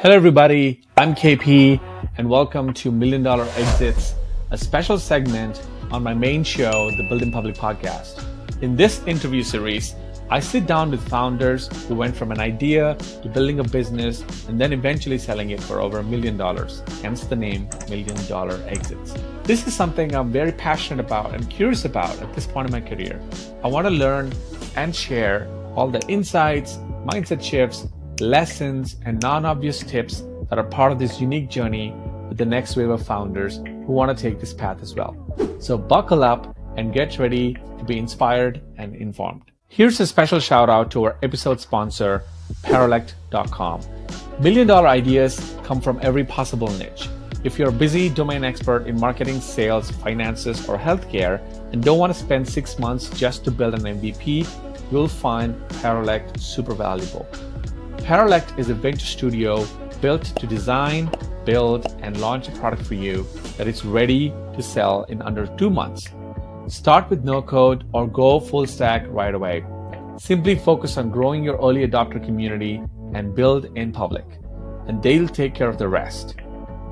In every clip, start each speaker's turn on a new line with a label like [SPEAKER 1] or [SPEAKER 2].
[SPEAKER 1] Hello, everybody. I'm KP, and welcome to Million Dollar Exits, a special segment on my main show, the Building Public podcast. In this interview series, I sit down with founders who went from an idea to building a business and then eventually selling it for over $1 million, hence the name Million Dollar Exits. This is something I'm very passionate about and curious about at this point in my career. I want to learn and share all the insights, mindset shifts, lessons, and non-obvious tips that are part of this unique journey with the next wave of founders who want to take this path as well. So buckle up and get ready to be inspired and informed. Here's a special shout out to our episode sponsor, Paralect.com. $1 million ideas come from every possible niche. If you're a busy domain expert in marketing, sales, finances, or healthcare and don't want to spend 6 months just to build an MVP, you'll find Paralect super valuable. Paralect is a venture studio built to design, build, and launch a product for you that is ready to sell in under 2 months. Start with no code or go full stack right away. Simply focus on growing your early adopter community and build in public, and they'll take care of the rest.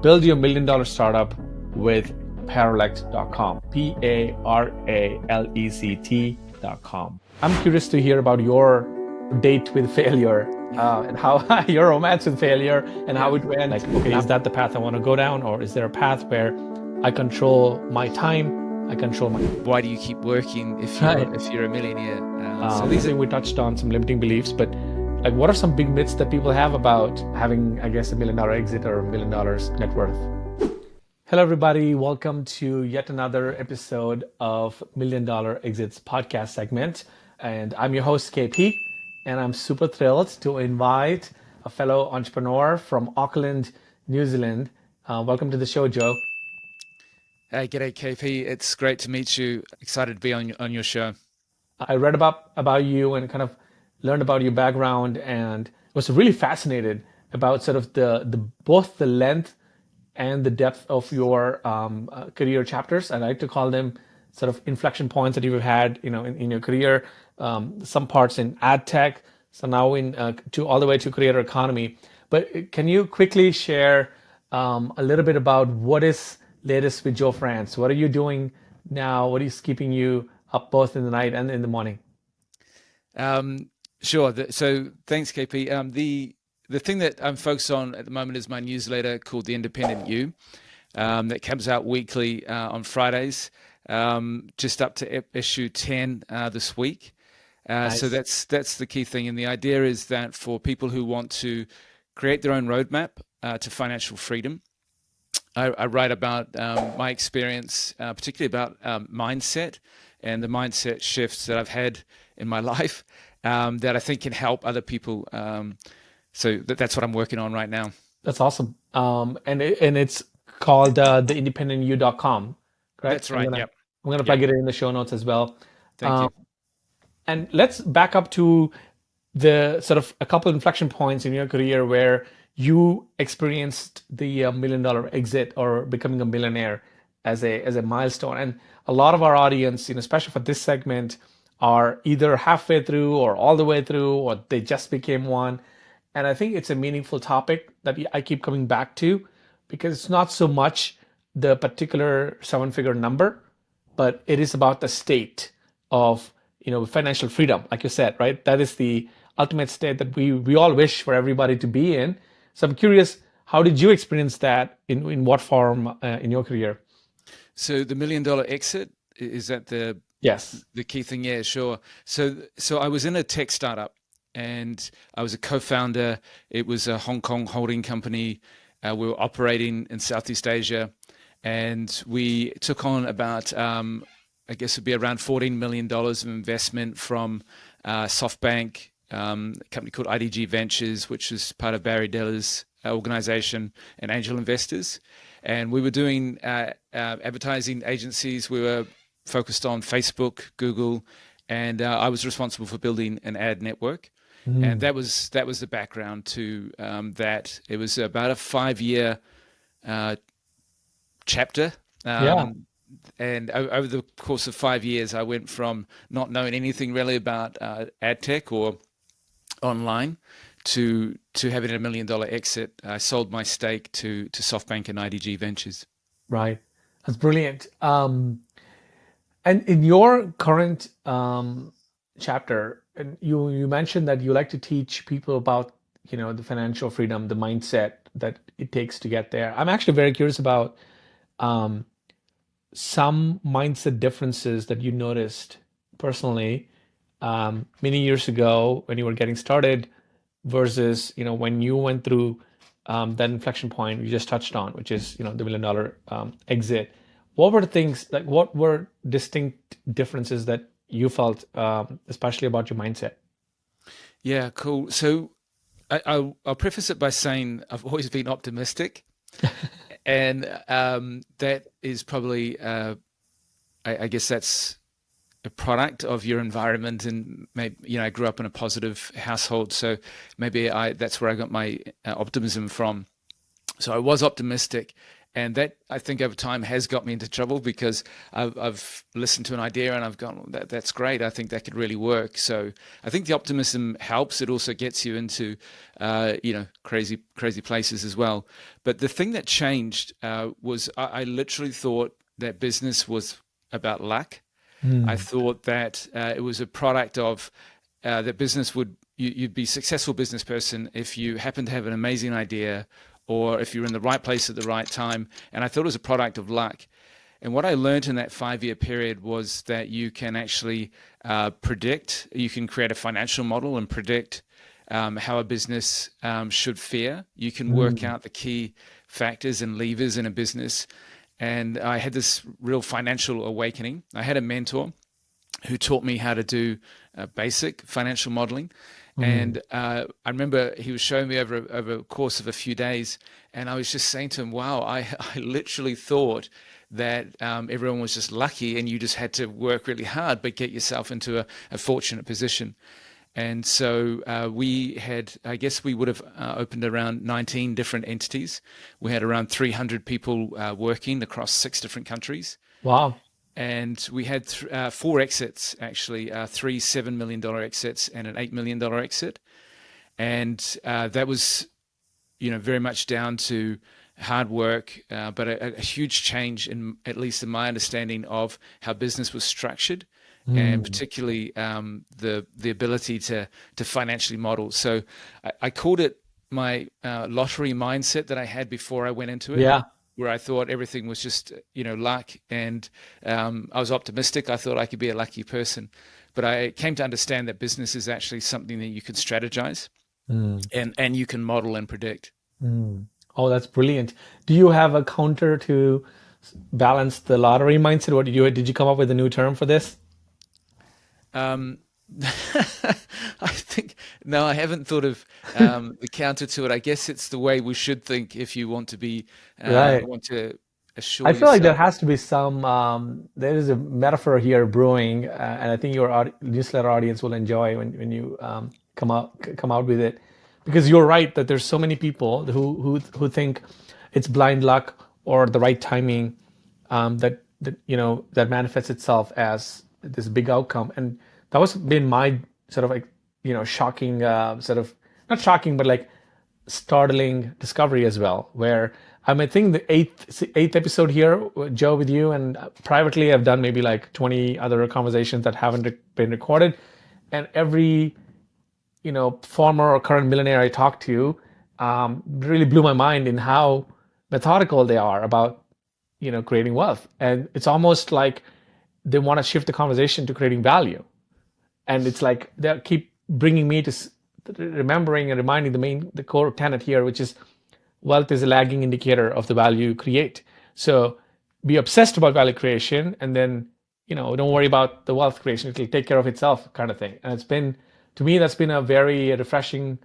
[SPEAKER 1] Build your $1 million startup with Paralect.com, Paralect.com. I'm curious to hear about your date with failure and how your romance with failure and how it went. Like, okay, is that the path I want to go down, or is there a path where I control my time, I control my...
[SPEAKER 2] Why do you keep working if you're a millionaire?
[SPEAKER 1] So these we touched on some limiting beliefs, but like, what are some big myths that people have about having, I guess, $1 million exit or $1 million net worth? Hello, everybody. Welcome to yet another episode of $1 Million Exits podcast segment. And I'm your host, KP. And I'm super thrilled to invite a fellow entrepreneur from Auckland, New Zealand. Welcome to the show, Joe.
[SPEAKER 2] Hey, g'day, KP. It's great to meet you. Excited to be on your show.
[SPEAKER 1] I read about you and kind of learned about your background, and was really fascinated about sort of the both the length and the depth of your career chapters. I like to call them sort of inflection points that you've had, in your career. Some parts in ad tech, so now to all the way to creator economy. But can you quickly share a little bit about what is latest with Joe France? What are you doing now? What is keeping you up both in the night and in the morning?
[SPEAKER 2] Sure. So thanks, KP. The thing that I'm focused on at the moment is my newsletter called The Independent You, that comes out weekly on Fridays, just up to issue 10 this week. Nice. So that's the key thing. And the idea is that for people who want to create their own roadmap to financial freedom, I write about my experience, particularly about mindset and the mindset shifts that I've had in my life that I think can help other people. So that's what I'm working on right now.
[SPEAKER 1] That's awesome. And it's called theindependentyou.com, correct?
[SPEAKER 2] That's right.
[SPEAKER 1] I'm going to plug it in the show notes as well.
[SPEAKER 2] Thank you.
[SPEAKER 1] And let's back up to the sort of a couple inflection points in your career where you experienced the $1 million exit or becoming a millionaire as a milestone. And a lot of our audience, especially for this segment, are either halfway through or all the way through, or they just became one. And I think it's a meaningful topic that I keep coming back to, because it's not so much the particular 7-figure number, but it is about the state of financial freedom, like you said, right? That is the ultimate state that we all wish for everybody to be in. So I'm curious, how did you experience that? In what form in your career?
[SPEAKER 2] So the $1 million exit, is that the key thing? Yeah, sure. So I was in a tech startup, and I was a co-founder. It was a Hong Kong holding company. We were operating in Southeast Asia, and we took on about I guess it'd be around $14 million of investment from SoftBank, a company called IDG Ventures, which is part of Barry Diller's organization, and angel investors. And we were doing advertising agencies. We were focused on Facebook, Google, and I was responsible for building an ad network. And that was the background to that. It was about a 5-year chapter. And over the course of 5 years, I went from not knowing anything really about ad tech or online to having a $1 million exit. I sold my stake to SoftBank and IDG Ventures.
[SPEAKER 1] Right. That's brilliant. And in your current chapter, and you mentioned that you like to teach people about, the financial freedom, the mindset that it takes to get there. I'm actually very curious about um, some mindset differences that you noticed personally many years ago when you were getting started versus when you went through that inflection point you just touched on, which is the $1 million exit. What were the things like? What were distinct differences that you felt, especially about your mindset?
[SPEAKER 2] Yeah, cool. So I'll preface it by saying I've always been optimistic, and that is probably, I guess that's a product of your environment, and maybe I grew up in a positive household, so maybe that's where I got my optimism from. So I was optimistic, and that I think over time has got me into trouble because I've listened to an idea and I've gone, well, that's great. I think that could really work. So I think the optimism helps. It also gets you into crazy places as well. But the thing that changed was I literally thought that business was about luck. I
[SPEAKER 1] Mm,
[SPEAKER 2] thought that it was a product of that business you'd be a successful business person if you happen to have an amazing idea or if you're in the right place at the right time. And I thought it was a product of luck. And what I learned in that 5-year period was that you can actually predict, you can create a financial model and predict how a business should fare. You can work
[SPEAKER 1] mm,
[SPEAKER 2] out the key factors and levers in a business. And I had this real financial awakening. I had a mentor who taught me how to do basic financial modeling.
[SPEAKER 1] mm.
[SPEAKER 2] And I remember he was showing me over a course of a few days, and I was just saying to him, "Wow, I literally thought that everyone was just lucky, and you just had to work really hard, but get yourself into a fortunate position." And so I guess we would have opened around 19 different entities. We had around 300 people working across 6 different countries.
[SPEAKER 1] Wow.
[SPEAKER 2] And we had 4 exits, actually, 3 $7 million exits and an $8 million exit. And that was, very much down to hard work, but a huge change in, at least in my understanding of how business was structured, and
[SPEAKER 1] Mm.
[SPEAKER 2] particularly the ability to financially model. So I called it my lottery mindset that I had before I went into it,
[SPEAKER 1] Yeah.
[SPEAKER 2] where I thought everything was just luck, and I was optimistic. I thought I could be a lucky person, but I came to understand that business is actually something that you can strategize
[SPEAKER 1] Mm,
[SPEAKER 2] and you can model and predict.
[SPEAKER 1] mm. Oh, that's brilliant. Do you have a counter to balance the lottery mindset? What did you come up with a new term for this?
[SPEAKER 2] Um, I think no, I haven't thought of the counter to it. I guess it's the way we should think if you want to be
[SPEAKER 1] Right.
[SPEAKER 2] want to assure
[SPEAKER 1] I feel like there
[SPEAKER 2] yourself.
[SPEAKER 1] has to be some, there is a metaphor here brewing, and I think your newsletter audience will enjoy when you come out with it, because you're right that there's so many people who think it's blind luck or the right timing, that manifests itself as this big outcome, and that was been my sort of like shocking, sort of not shocking but like startling discovery as well, where I think the eighth episode here, Joe, with you, and privately I've done maybe like 20 other conversations that haven't been recorded, and every former or current millionaire I talked to really blew my mind in how methodical they are about creating wealth, and it's almost like they want to shift the conversation to creating value, and it's like they keep bringing me to remembering and reminding the core tenet here, which is wealth is a lagging indicator of the value you create. So be obsessed about value creation, and then don't worry about the wealth creation, it'll take care of itself, kind of thing. And it's been, to me, that's been a very refreshing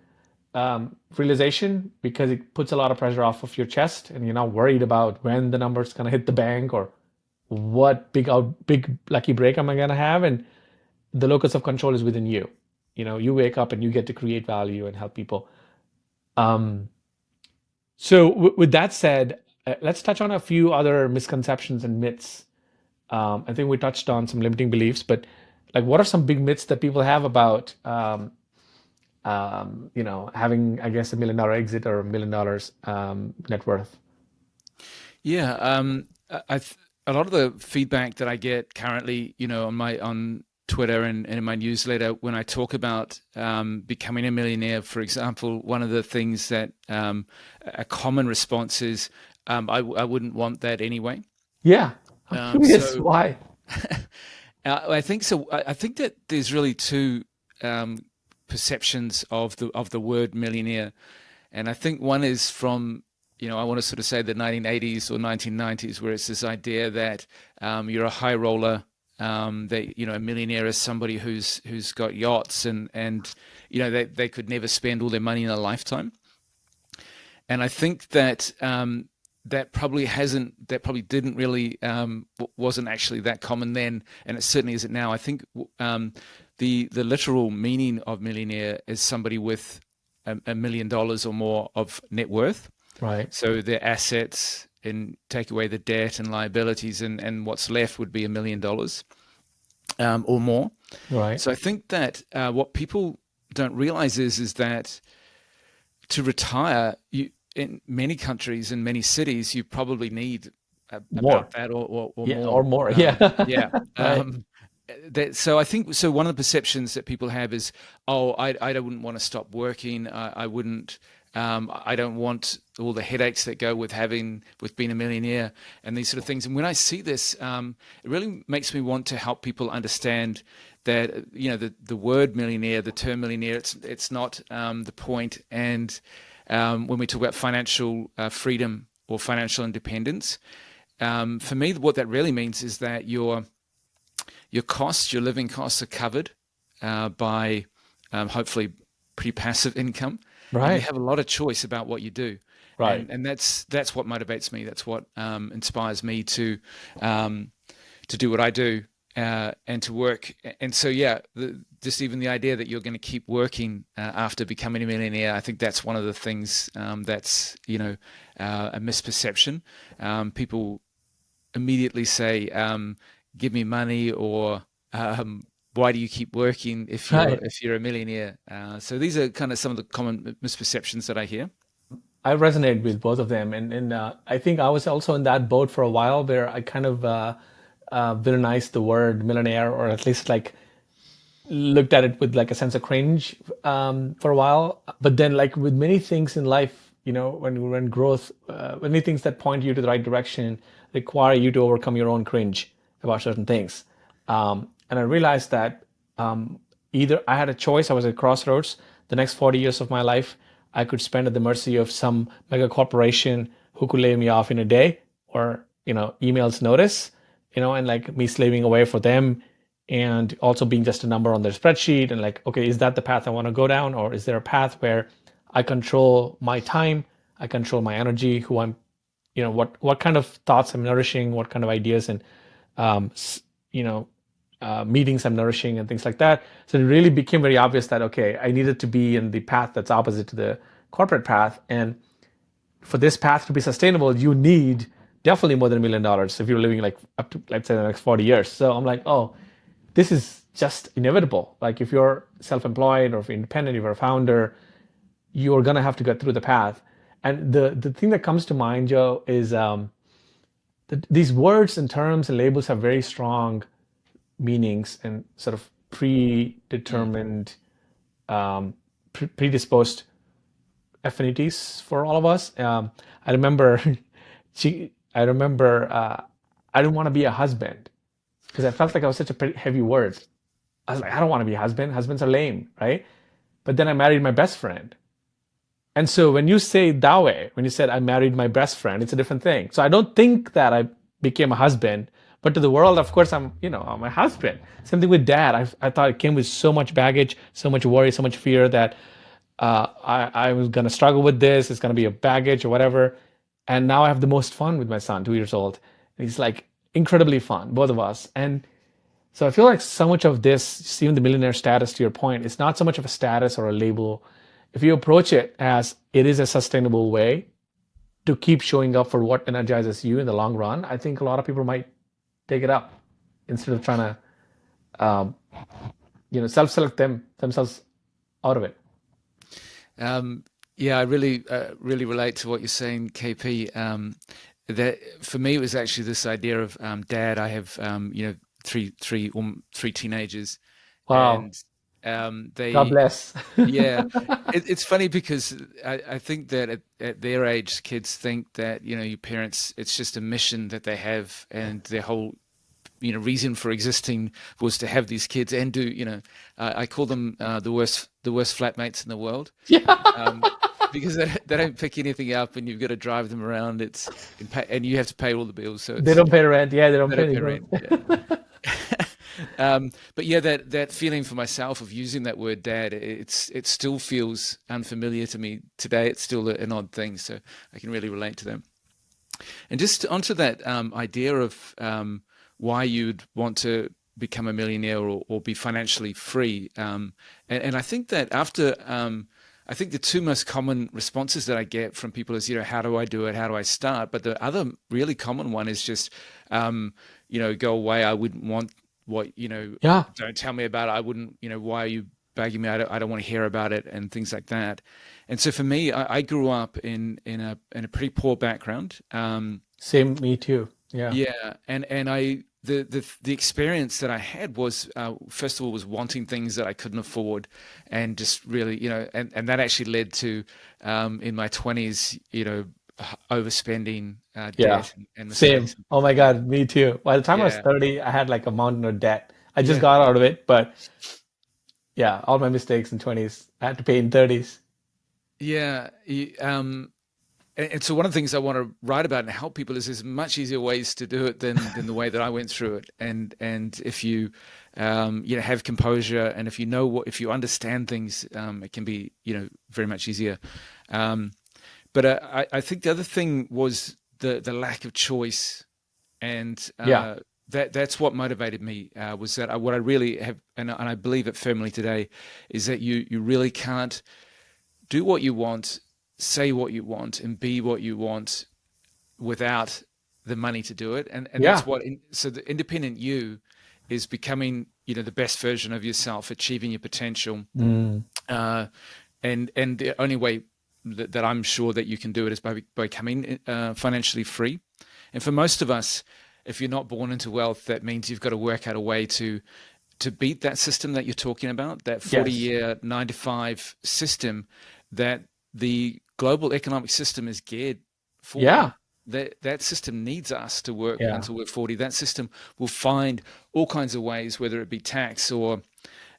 [SPEAKER 1] realization, because it puts a lot of pressure off of your chest, and you're not worried about when the number's going to hit the bank or what big lucky break am I going to have, and the locus of control is within you. You wake up and you get to create value and help people. um, so with that said, let's touch on a few other misconceptions and myths. I think we touched on some limiting beliefs, but like, what are some big myths that people have about having, I guess, $1 million exit or $1 million net worth?
[SPEAKER 2] Yeah, a lot of the feedback that I get currently, on Twitter and in my newsletter, when I talk about becoming a millionaire, for example, one of the things that a common response is, I wouldn't want that anyway.
[SPEAKER 1] Yeah, I'm curious
[SPEAKER 2] So
[SPEAKER 1] why.
[SPEAKER 2] I think so. I think that there's really two perceptions of the word millionaire, and I think one is from, I want to sort of say the 1980s or 1990s, where it's this idea that you're a high roller, that a millionaire is somebody who's got yachts and they could never spend all their money in a lifetime. And I think that that probably didn't really wasn't actually that common then, and it certainly isn't now. I think the literal meaning of millionaire is somebody with $1 million or more of net worth.
[SPEAKER 1] Right.
[SPEAKER 2] So their assets, and take away the debt and liabilities, and what's left would be $1 million or more.
[SPEAKER 1] Right.
[SPEAKER 2] So I think that what people don't realize is that to retire, in many countries, in many cities, you probably need
[SPEAKER 1] More.
[SPEAKER 2] about that or
[SPEAKER 1] Yeah,
[SPEAKER 2] more.
[SPEAKER 1] or more. Yeah.
[SPEAKER 2] Yeah.
[SPEAKER 1] Right.
[SPEAKER 2] So I think one of the perceptions that people have is, oh, I wouldn't want to stop working. I wouldn't. I don't want all the headaches that go with being a millionaire and these sort of things. And when I see this, it really makes me want to help people understand that the word millionaire, the term millionaire, it's not the point. And when we talk about financial freedom or financial independence, for me, what that really means is that your living costs are covered by hopefully pretty passive income.
[SPEAKER 1] Right.
[SPEAKER 2] And you have a lot of choice about what you do.
[SPEAKER 1] Right.
[SPEAKER 2] And that's what motivates me. That's what inspires me to do what I do and to work. And so, just even the idea that you're going to keep working after becoming a millionaire, I think that's one of the things that's a misperception. People immediately say, "Give me money," or why do you keep working if you're a millionaire? So these are kind of some of the common misperceptions that I hear.
[SPEAKER 1] I resonate with both of them, and I think I was also in that boat for a while, where I kind of villainized the word millionaire, or at least like looked at it with like a sense of cringe for a while. But then, like with many things in life, when growth, many things that point you to the right direction require you to overcome your own cringe about certain things. And I realized that either I had a choice, I was at crossroads. The next 40 years of my life, I could spend at the mercy of some mega corporation who could lay me off in a day, or emails notice, and like me slaving away for them, and also being just a number on their spreadsheet. And like, okay, is that the path I want to go down, or is there a path where I control my time, I control my energy, who I'm, what kind of thoughts I'm nourishing, what kind of ideas and meetings I'm nourishing, and things like that. So it really became very obvious that, okay, I needed to be in the path that's opposite to the corporate path. And for this path to be sustainable, you need definitely more than $1 million if you're living like up to, let's say, the next 40 years. So I'm like, oh, this is just inevitable. Like if you're self-employed or if you're independent, if you're a founder, you're going to have to get through the path. And the thing that comes to mind, Joe, is these words and terms and labels have very strong meanings and sort of predetermined, predisposed affinities for all of us. I remember, I didn't want to be a husband because I felt like I was such a pretty heavy word. I was like, I don't want to be a husband. Husbands are lame, right? But then I married my best friend. And so when you say it that way, when you said I married my best friend, it's a different thing. So I don't think that I became a husband, but to the world, of course, I'm a husband. Same thing with dad. I thought it came with so much baggage, so much worry, so much fear that I was going to struggle with this. It's going to be a baggage or whatever. And now I have the most fun with my son, 2 years old. And he's like incredibly fun, both of us. And so I feel like so much of this, even the millionaire status, to your point, it's not so much of a status or a label. If you approach it as it is a sustainable way to keep showing up for what energizes you in the long run, I think a lot of people might take it up instead of trying to, self-select themselves out of it.
[SPEAKER 2] Yeah, I really relate to what you're saying, KP. That for me, it was actually this idea of dad. I have three teenagers,
[SPEAKER 1] Wow.
[SPEAKER 2] and
[SPEAKER 1] God
[SPEAKER 2] they
[SPEAKER 1] bless.
[SPEAKER 2] yeah. It's funny because I think that at their age, kids think that your parents, it's just a mission that they have, and their whole reason for existing was to have these kids and do I call them the worst flatmates in the world.
[SPEAKER 1] Yeah.
[SPEAKER 2] um, because they don't pick anything up, and you've got to drive them around. And you have to pay all the bills, so
[SPEAKER 1] They
[SPEAKER 2] it's
[SPEAKER 1] don't pay rent. Yeah, they don't
[SPEAKER 2] they
[SPEAKER 1] pay
[SPEAKER 2] don't
[SPEAKER 1] any
[SPEAKER 2] pay
[SPEAKER 1] bills.
[SPEAKER 2] rent. Yeah. But yeah, that feeling for myself of using that word dad, it still feels unfamiliar to me today. It's still an odd thing, so I can really relate to them. And just onto that idea of why you'd want to become a millionaire or be financially free. And I think that I think the two most common responses that I get from people is, how do I do it? How do I start? But the other really common one is just, go away. I wouldn't want what,
[SPEAKER 1] Yeah.
[SPEAKER 2] don't tell me about it. I wouldn't, why are you begging me? I don't want to hear about it, and things like that. And so for me, I grew up in a pretty poor background.
[SPEAKER 1] Same, me too. Yeah.
[SPEAKER 2] Yeah, and the experience that I had was first of all was wanting things that I couldn't afford, and just really and that actually led to in my 20s overspending,
[SPEAKER 1] Yeah.
[SPEAKER 2] debt and
[SPEAKER 1] Same.
[SPEAKER 2] mistakes and
[SPEAKER 1] Oh
[SPEAKER 2] things
[SPEAKER 1] my
[SPEAKER 2] like that.
[SPEAKER 1] God, me too. By the time I was
[SPEAKER 2] Yeah,
[SPEAKER 1] 30, I had like a mountain of debt. I just
[SPEAKER 2] yeah,
[SPEAKER 1] got out of it, but yeah, all my mistakes in 20s, I had to pay in 30s.
[SPEAKER 2] yeah. And so one of the things I want to write about and help people is there's much easier ways to do it than the way that I went through it. And if you have composure, and if you understand things, it can be very much easier. Um, but I think the other thing was the lack of choice, and
[SPEAKER 1] Yeah.
[SPEAKER 2] that's what motivated me. Was that what I really have, and I believe it firmly today, is that you really can't do what you want, say what you want, and be what you want without the money to do it. And that's
[SPEAKER 1] Yeah.
[SPEAKER 2] so the independent you is becoming the best version of yourself, achieving your potential.
[SPEAKER 1] Mm.
[SPEAKER 2] uh, and the only way that I'm sure that you can do it is by becoming financially free. And for most of us, if you're not born into wealth, that means you've got to work out a way to beat that system that you're talking about, that
[SPEAKER 1] Yes.
[SPEAKER 2] 40-year 9 to 5 system that the global economic system is geared for.
[SPEAKER 1] Yeah.
[SPEAKER 2] That system needs us to work
[SPEAKER 1] Yeah.
[SPEAKER 2] until we're 40. That system will find all kinds of ways, whether it be tax or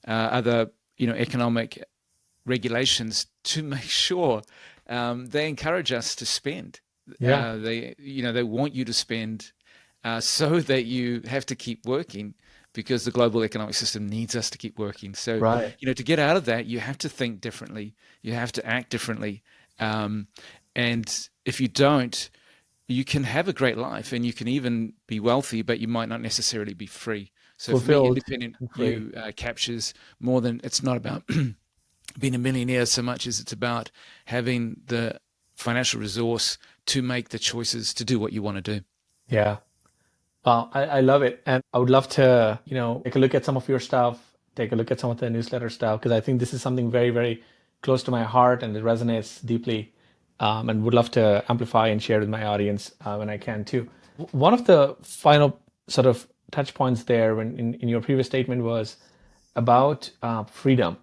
[SPEAKER 2] other economic regulations, to make sure they encourage us to spend.
[SPEAKER 1] Yeah.
[SPEAKER 2] They want you to spend so that you have to keep working, because the global economic system needs us to keep working. So,
[SPEAKER 1] Right.
[SPEAKER 2] to get out of that, you have to think differently. You have to act differently. And if you don't, you can have a great life and you can even be wealthy, but you might not necessarily be free. So for me,
[SPEAKER 1] Fulfilled
[SPEAKER 2] independent
[SPEAKER 1] and free.
[SPEAKER 2] you captures more than, it's not about being a millionaire so much as it's about having the financial resource to make the choices to do what you want to do.
[SPEAKER 1] Yeah. I love it. And I would love to, take a look at some of your stuff, take a look at some of the newsletter stuff, because I think this is something very, very close to my heart and it resonates deeply. And would love to amplify and share with my audience when I can too. One of the final sort of touch points there in your previous statement was about freedom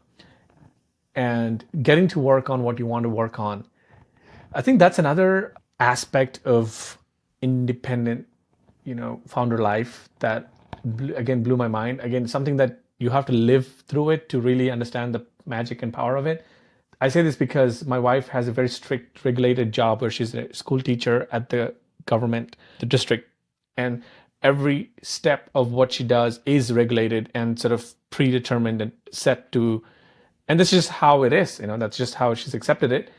[SPEAKER 1] and getting to work on what you want to work on. I think that's another aspect of independent, founder life that again blew my mind. Again, something that you have to live through it to really understand the magic and power of it. I say this because my wife has a very strict regulated job where she's a school teacher at the government, the district, and every step of what she does is regulated and sort of predetermined and set to, and this is just how it is, that's just how she's accepted it.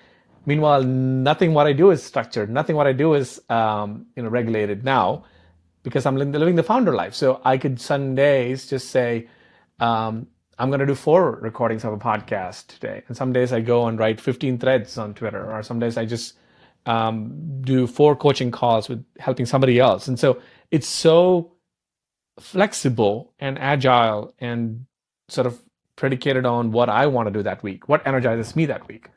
[SPEAKER 1] Meanwhile, nothing what I do is structured. Nothing what I do is regulated now, because I'm living the founder life. So I could some days just say, I'm going to do 4 recordings of a podcast today. And some days I go and write 15 threads on Twitter, or some days I just do 4 coaching calls with helping somebody else. And so it's so flexible and agile and sort of predicated on what I want to do that week, what energizes me that week.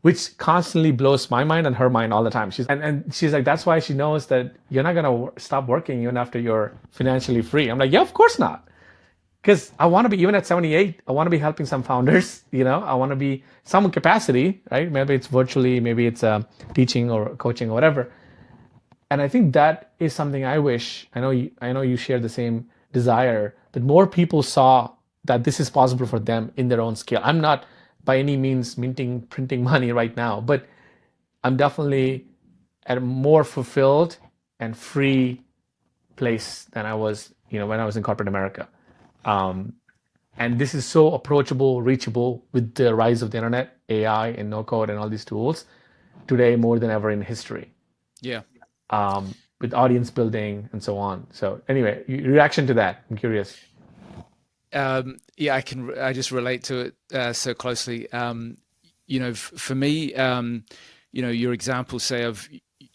[SPEAKER 1] which constantly blows my mind and her mind all the time. She's like, that's why she knows that you're not gonna stop working even after you're financially free. I'm like, yeah, of course not, because I want to be, even at 78, I want to be helping some founders. I want to be some capacity, right? Maybe it's virtually, maybe it's teaching or coaching or whatever. And I think that is something I wish, I know you share the same desire, that more people saw that this is possible for them in their own scale. I'm not by any means printing money right now, but I'm definitely at a more fulfilled and free place than I was, when I was in corporate America. And this is so approachable, reachable with the rise of the internet, AI, and no code and all these tools today more than ever in history.
[SPEAKER 2] Yeah.
[SPEAKER 1] With audience building and so on. So anyway, reaction to that? I'm curious.
[SPEAKER 2] Yeah, I just relate to it so closely. For me, your example, say, of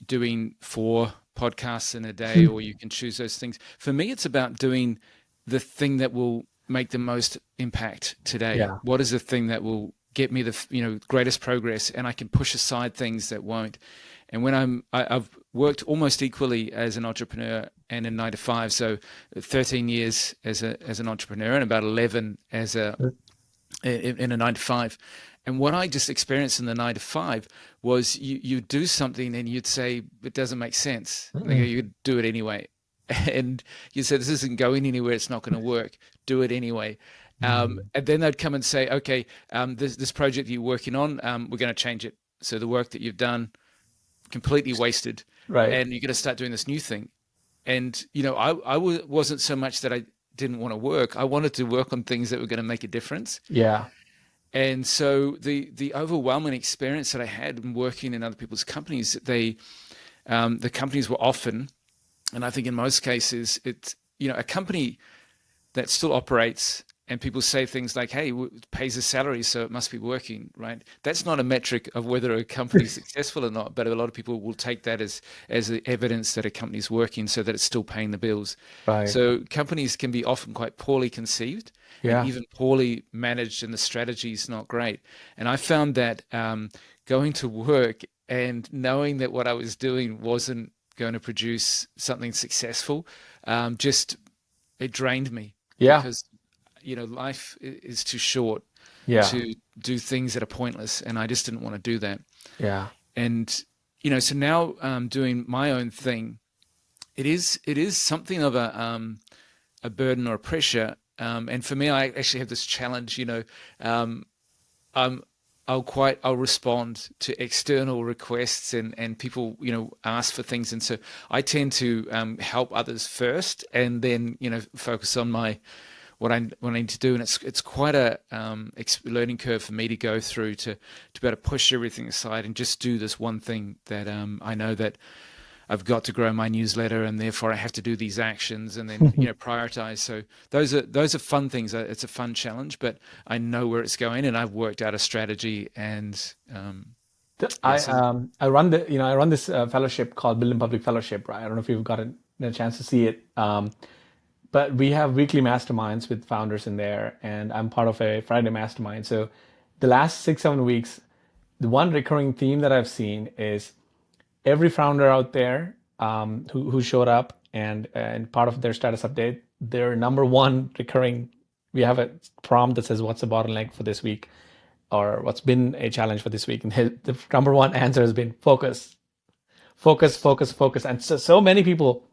[SPEAKER 2] doing 4 podcasts in a day, or you can choose those things. For me, it's about doing the thing that will make the most impact today.
[SPEAKER 1] Yeah.
[SPEAKER 2] What is the thing that will get me the greatest progress, and I can push aside things that won't. And when I've worked almost equally as an entrepreneur and in 9 to 5, so 13 years as an entrepreneur and about 11 as in a 9 to 5. And what I just experienced in the 9 to 5 was you do something and you'd say it doesn't make sense. You'd do it anyway, and you said this isn't going anywhere. It's not going to work. Do it anyway. And then they'd come and say, okay, this project you're working on, we're going to change it. So the work that you've done, completely wasted,
[SPEAKER 1] right?
[SPEAKER 2] And you're going to start doing this new thing. And I wasn't so much that I didn't want to work. I wanted to work on things that were going to make a difference.
[SPEAKER 1] Yeah.
[SPEAKER 2] And so the overwhelming experience that I had in working in other people's companies, the companies were often, and I think in most cases, it's a company that still operates. And people say things like, hey, it pays a salary, so it must be working, right? That's not a metric of whether a company is successful or not, but a lot of people will take that as the evidence that a company is working, so that it's still paying the bills.
[SPEAKER 1] Right.
[SPEAKER 2] So companies can be often quite poorly conceived, and even poorly managed, and the strategy is not great. And I found that going to work and knowing that what I was doing wasn't going to produce something successful, it drained me.
[SPEAKER 1] Yeah.
[SPEAKER 2] Because life is too short to do things that are pointless, and I just didn't want to do that.
[SPEAKER 1] Yeah.
[SPEAKER 2] And so now doing my own thing, it is something of a burden or a pressure. And for me, I actually have this challenge. I'll respond to external requests and people ask for things, and so I tend to help others first, and then focus on what I need to do. And it's quite a learning curve for me to go through to be able to push everything aside and just do this one thing that I know that I've got to grow my newsletter, and therefore I have to do these actions, and then prioritize. So those are fun things. It's a fun challenge, but I know where it's going, and I've worked out a strategy. And
[SPEAKER 1] I run this fellowship called Building Public Fellowship. Right? I don't know if you've gotten a chance to see it. But we have weekly masterminds with founders in there, and I'm part of a Friday mastermind. So the last 6-7 weeks, the one recurring theme that I've seen is every founder out there who showed up and part of their status update, their number one recurring, we have a prompt that says, what's the bottleneck for this week? Or what's been a challenge for this week? And the number one answer has been focus. Focus, focus, focus. And so many people.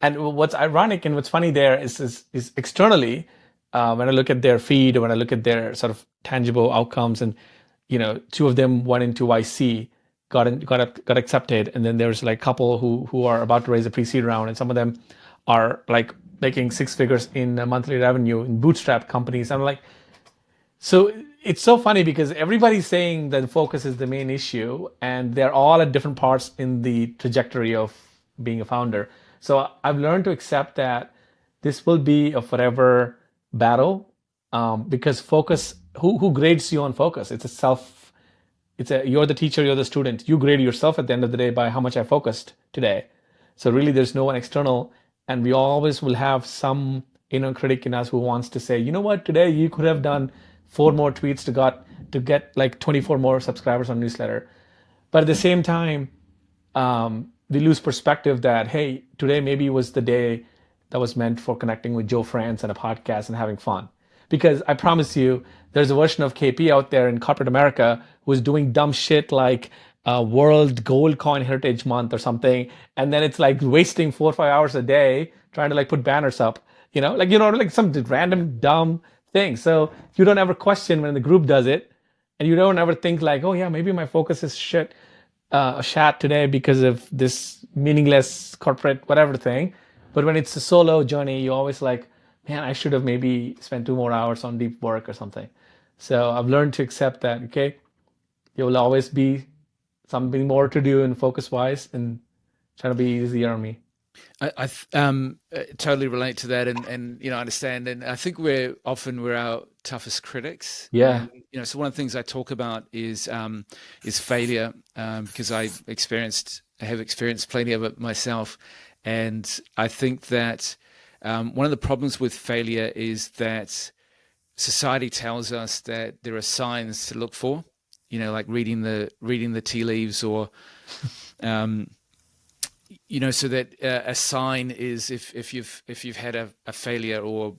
[SPEAKER 1] And what's ironic and what's funny there is externally, when I look at their feed, or when I look at their sort of tangible outcomes, and 2 of them went into YC, got accepted, and then there's like a couple who are about to raise a pre-seed round, and some of them are like making 6 figures in monthly revenue in bootstrap companies. I'm like, so it's so funny because everybody's saying that focus is the main issue, and they're all at different parts in the trajectory of being a founder. So I've learned to accept that this will be a forever battle, because focus, who grades you on focus? You're the teacher, you're the student. You grade yourself at the end of the day by how much I focused today. So really there's no one external, and we always will have some inner critic in us who wants to say, you know what, today you could have done 4 more tweets to get like 24 more subscribers on newsletter. But at the same time, we lose perspective that, hey, today maybe was the day that was meant for connecting with Joe France and a podcast and having fun. Because I promise you, there's a version of KP out there in corporate America who's doing dumb shit like World Gold Coin Heritage Month or something, and then it's like wasting 4 or 5 hours a day trying to like put banners up, like some random dumb thing. So you don't ever question when the group does it, and you don't ever think like, oh yeah, maybe my focus is shit, a chat today because of this meaningless corporate whatever thing. But when it's a solo journey, you always like, man, I should have maybe spent 2 more hours on deep work or something. So I've learned to accept that, okay, there will always be something more to do and focus wise and trying to be easier on me.
[SPEAKER 2] I totally relate to that, and understand, and I think we're our toughest critics.
[SPEAKER 1] Yeah.
[SPEAKER 2] And so one of the things I talk about is failure, because I have experienced plenty of it myself, and I think that one of the problems with failure is that society tells us that there are signs to look for, like reading the tea leaves, or so that a sign is if you've had a failure or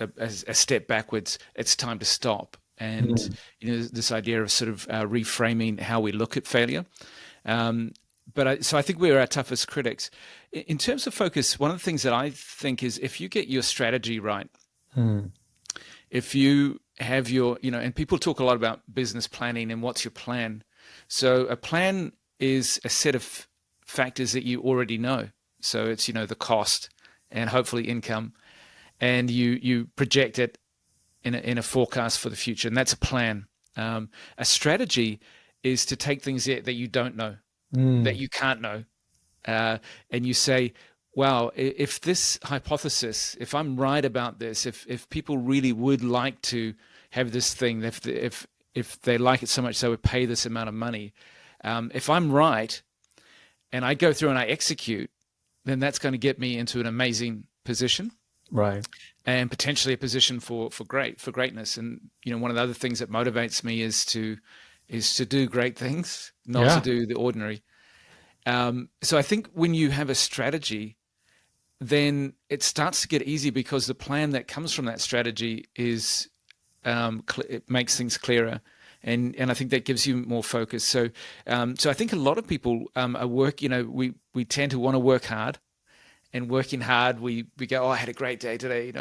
[SPEAKER 2] a step backwards, it's time to stop. And this idea of sort of reframing how we look at failure. So I think we're our toughest critics. In terms of focus, one of the things that I think is if you get your strategy right, if you have your, and people talk a lot about business planning and what's your plan. So a plan is a set of factors that you already know. So it's, the cost and hopefully income, and you project it in a forecast for the future, and that's a plan. A strategy is to take things that you don't know, that you can't know, and you say, wow, if this hypothesis, if I'm right about this, if people really would like to have this thing, if they like it so much they would pay this amount of money, if I'm right and I go through and I execute, then that's going to get me into an amazing position,
[SPEAKER 1] right?
[SPEAKER 2] And potentially a position for greatness. And one of the other things that motivates me is to do great things, not to do the ordinary. So I think when you have a strategy, then it starts to get easy because the plan that comes from that strategy is it makes things clearer, and I think that gives you more focus. So I think a lot of people we tend to want to work hard, and working hard we go, oh, I had a great day today,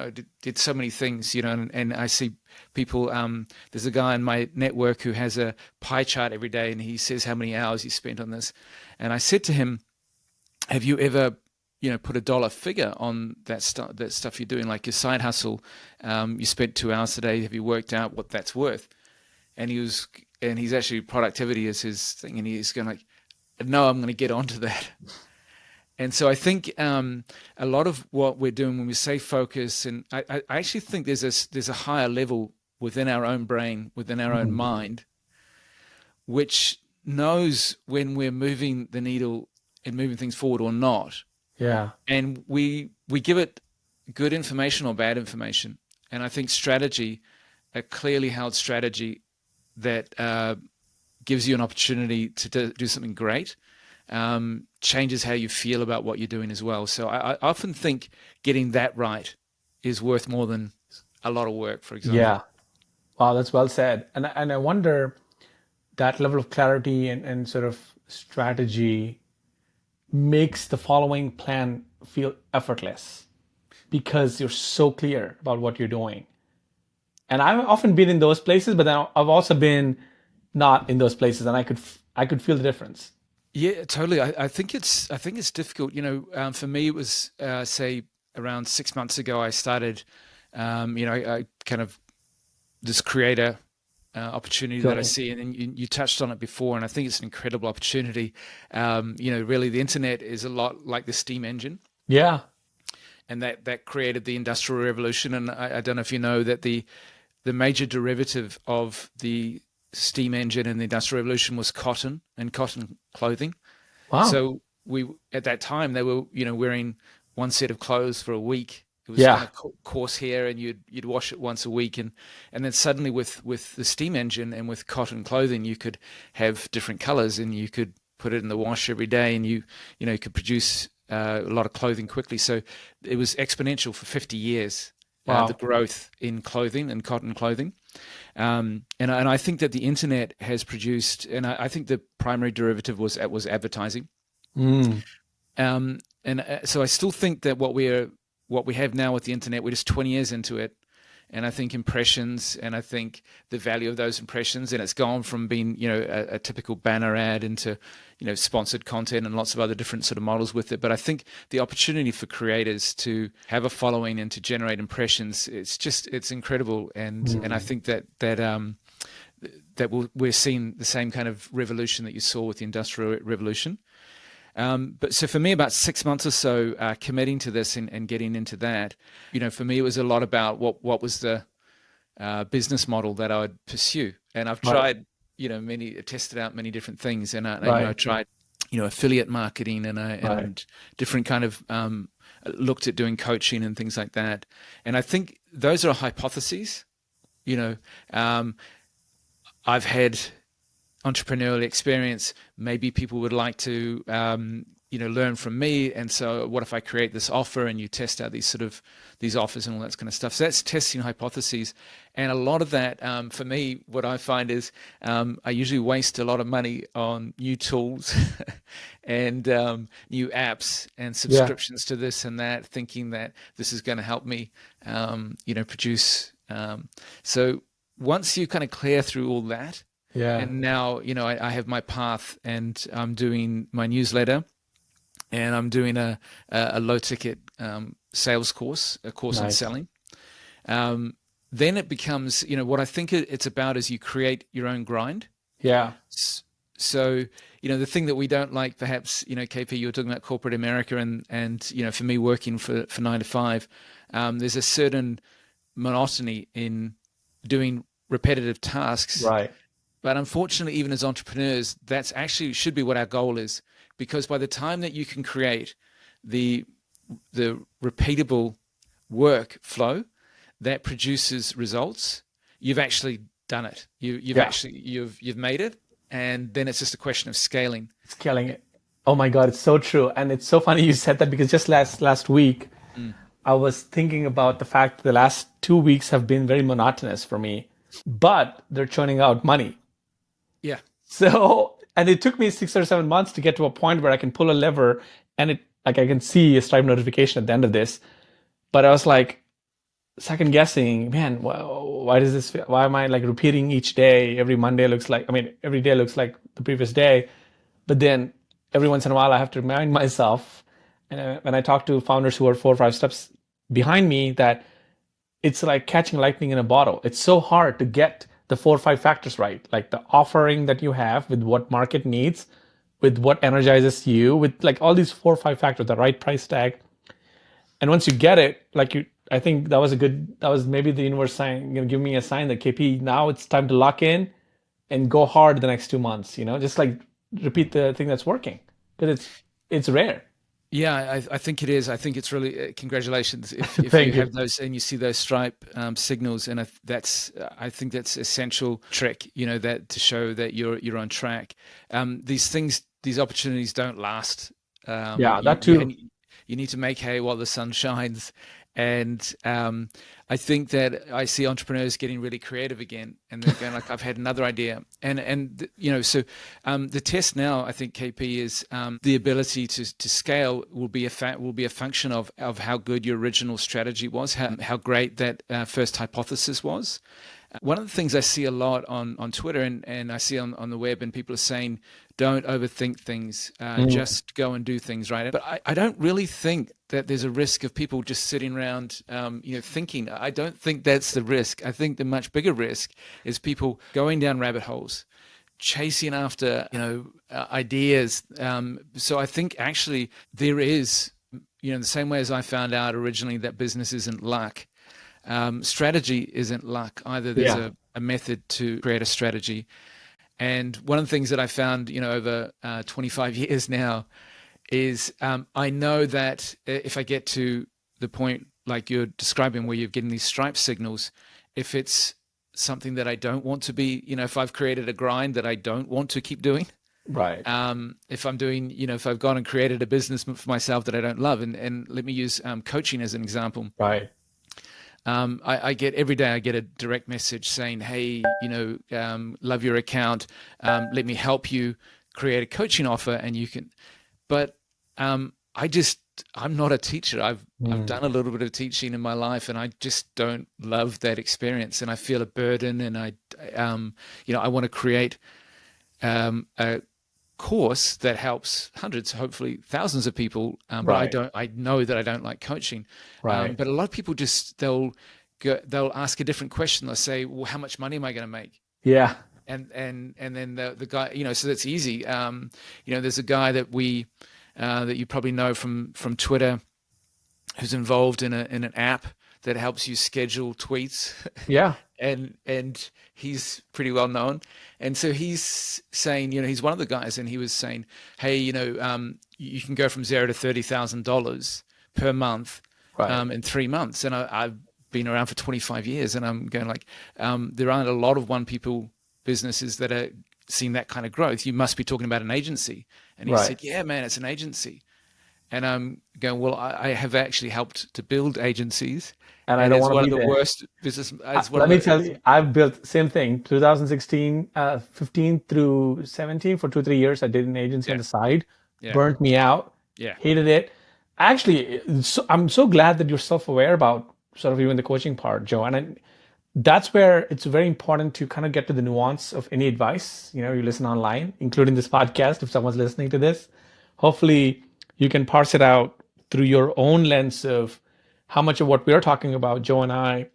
[SPEAKER 2] did so many things, and I see people, there's a guy in my network who has a pie chart every day, and he says how many hours he spent on this. And I said to him, have you ever put a dollar figure on that stuff you're doing, like your side hustle? You spent 2 hours today. Have you worked out what that's worth? And he's actually, productivity is his thing, and he's going like, no, I'm going to get onto that. And so I think a lot of what we're doing when we say focus, and I actually think there's a higher level within our own brain, within our own mind, which knows when we're moving the needle and moving things forward or not.
[SPEAKER 1] Yeah.
[SPEAKER 2] And we give it good information or bad information. And I think strategy, a clearly held strategy that gives you an opportunity to do something great, changes how you feel about what you're doing as well. So I often think getting that right is worth more than a lot of work, for example.
[SPEAKER 1] Yeah. Wow, that's well said. And I wonder that level of clarity and sort of strategy makes the following plan feel effortless because you're so clear about what you're doing. And I've often been in those places, but then I've also been not in those places, and I could feel the difference.
[SPEAKER 2] Yeah, totally. I think it's difficult. For me, it was say around 6 months ago. I started, I kind of this creator opportunity that I see, and you touched on it before, and I think it's an incredible opportunity. Really, the internet is a lot like the steam engine.
[SPEAKER 1] Yeah.
[SPEAKER 2] And that created the Industrial Revolution. And I don't know if you know that the major derivative of the steam engine and the Industrial Revolution was cotton and cotton clothing.
[SPEAKER 1] Wow.
[SPEAKER 2] So at that time, they were, wearing one set of clothes for a week, It was kind of coarse hair, and you'd wash it once a week, and then suddenly with the steam engine and with cotton clothing, you could have different colors, and you could put it in the wash every day, and you could produce a lot of clothing quickly. So it was exponential for 50 years.
[SPEAKER 1] Wow.
[SPEAKER 2] The growth in clothing and cotton clothing. And I think that the internet has produced, and I think the primary derivative was advertising. So I still think that what we have now with the internet, we're just 20 years into it. And I think impressions, and I think the value of those impressions, and it's gone from being, a typical banner ad into, sponsored content and lots of other different sort of models with it. But I think the opportunity for creators to have a following and to generate impressions, it's incredible. And I think that we're seeing the same kind of revolution that you saw with the Industrial Revolution. But so for me, about 6 months or so, committing to this and getting into that, for me, it was a lot about what was the business model that I would pursue. And I've tried, tested out many different things, and I tried, affiliate marketing, and different kind of looked at doing coaching and things like that. And I think those are hypotheses. I've had entrepreneurial experience. Maybe people would like to learn from me, and so what if I create this offer, and you test out these offers and all that kind of stuff. So that's testing hypotheses. And a lot of that, for me, what I find is I usually waste a lot of money on new tools and new apps and subscriptions to this and that, thinking that this is going to help me produce. So once you kind of clear through all that, and now, I have my path, and I'm doing my newsletter, and I'm doing a low ticket sales course, a course on selling. Then it becomes, what I think it's about is you create your own grind.
[SPEAKER 1] Yeah.
[SPEAKER 2] So, the thing that we don't like, perhaps, KP, you were talking about corporate America, and for me working for 9 to 5, there's a certain monotony in doing repetitive tasks.
[SPEAKER 1] Right.
[SPEAKER 2] But unfortunately, even as entrepreneurs, that's actually should be what our goal is, because by the time that you can create the repeatable workflow that produces results, you've actually done it. You've made it, and then it's just a question of scaling.
[SPEAKER 1] Scaling it. Oh my God, it's so true, and it's so funny you said that, because just last week, I was thinking about the fact that the last 2 weeks have been very monotonous for me, but they're churning out money.
[SPEAKER 2] Yeah.
[SPEAKER 1] So, and it took me 6 or 7 months to get to a point where I can pull a lever, and I can see a Stripe notification at the end of this. But I was like second guessing, man, why am I like repeating each day? Every day looks like the previous day. But then every once in a while I have to remind myself, and when I talk to founders who are 4 or 5 steps behind me, that it's like catching lightning in a bottle. It's so hard to get the 4 or 5 factors right, like the offering that you have with what market needs, with what energizes you, with like all these 4 or 5 factors, the right price tag. And once you get it, I think that was maybe the universe saying, give me a sign that KP, now it's time to lock in and go hard the next 2 months, just like repeat the thing that's working, because it's rare.
[SPEAKER 2] Yeah, I think it is. I think it's really congratulations if you have those and you see those Stripe signals, and I think that's essential trick, that to show that you're on track. These opportunities don't last.
[SPEAKER 1] That too.
[SPEAKER 2] You need to make hay while the sun shines. And I think that I see entrepreneurs getting really creative again, and they're going like, I've had another idea. And so the test now, I think, KP, is the ability to scale will be a function of how good your original strategy was, how great that first hypothesis was. One of the things I see a lot on Twitter and I see on the web, and people are saying, don't overthink things, just go and do things, right? But I don't really think that there's a risk of people just sitting around, thinking. I don't think that's the risk. I think the much bigger risk is people going down rabbit holes, chasing after, ideas. So I think actually there is, the same way as I found out originally that business isn't luck, strategy isn't luck either. There's a method to create a strategy. And one of the things that I found, over 25 years now is I know that if I get to the point like you're describing, where you're getting these stripe signals, if it's something that I don't want to be, if I've created a grind that I don't want to keep doing,
[SPEAKER 1] right.
[SPEAKER 2] If I'm doing, if I've gone and created a business for myself that I don't love, and let me use coaching as an example.
[SPEAKER 1] Right.
[SPEAKER 2] I get every day, I get a direct message saying, hey, love your account. Let me help you create a coaching offer, and you can, but I'm not a teacher. I've done a little bit of teaching in my life, and I just don't love that experience, and I feel a burden, and I want to create a course that helps hundreds, hopefully thousands of people. But I know that I don't like coaching.
[SPEAKER 1] Right.
[SPEAKER 2] But a lot of people they'll ask a different question. They'll say, well, how much money am I going to make?
[SPEAKER 1] Yeah.
[SPEAKER 2] And then the guy, so that's easy. There's a guy that that you probably know from Twitter, who's involved in an app that helps you schedule tweets.
[SPEAKER 1] Yeah.
[SPEAKER 2] and he's pretty well known. And so he's saying, he's one of the guys, and he was saying, hey, you can go from $0 to $30,000 per month in 3 months. And I've been around for 25 years, and I'm going like, there aren't a lot of one people businesses that are seeing that kind of growth. You must be talking about an agency. And he said, yeah, man, it's an agency. And I'm going, well, I have actually helped to build agencies.
[SPEAKER 1] And I don't want to be
[SPEAKER 2] one of the
[SPEAKER 1] there.
[SPEAKER 2] Worst business.
[SPEAKER 1] Let me tell you, I've built same thing. 2016, 15 through 17 for 2-3 years. I did an agency on the side. Burnt me out. Hated it. Actually, I'm so glad that you're self-aware about sort of even the coaching part, Joe. And that's where it's very important to kind of get to the nuance of any advice. You listen online, including this podcast. If someone's listening to this, hopefully you can parse it out through your own lens of how much of what we're talking about, Joe and I,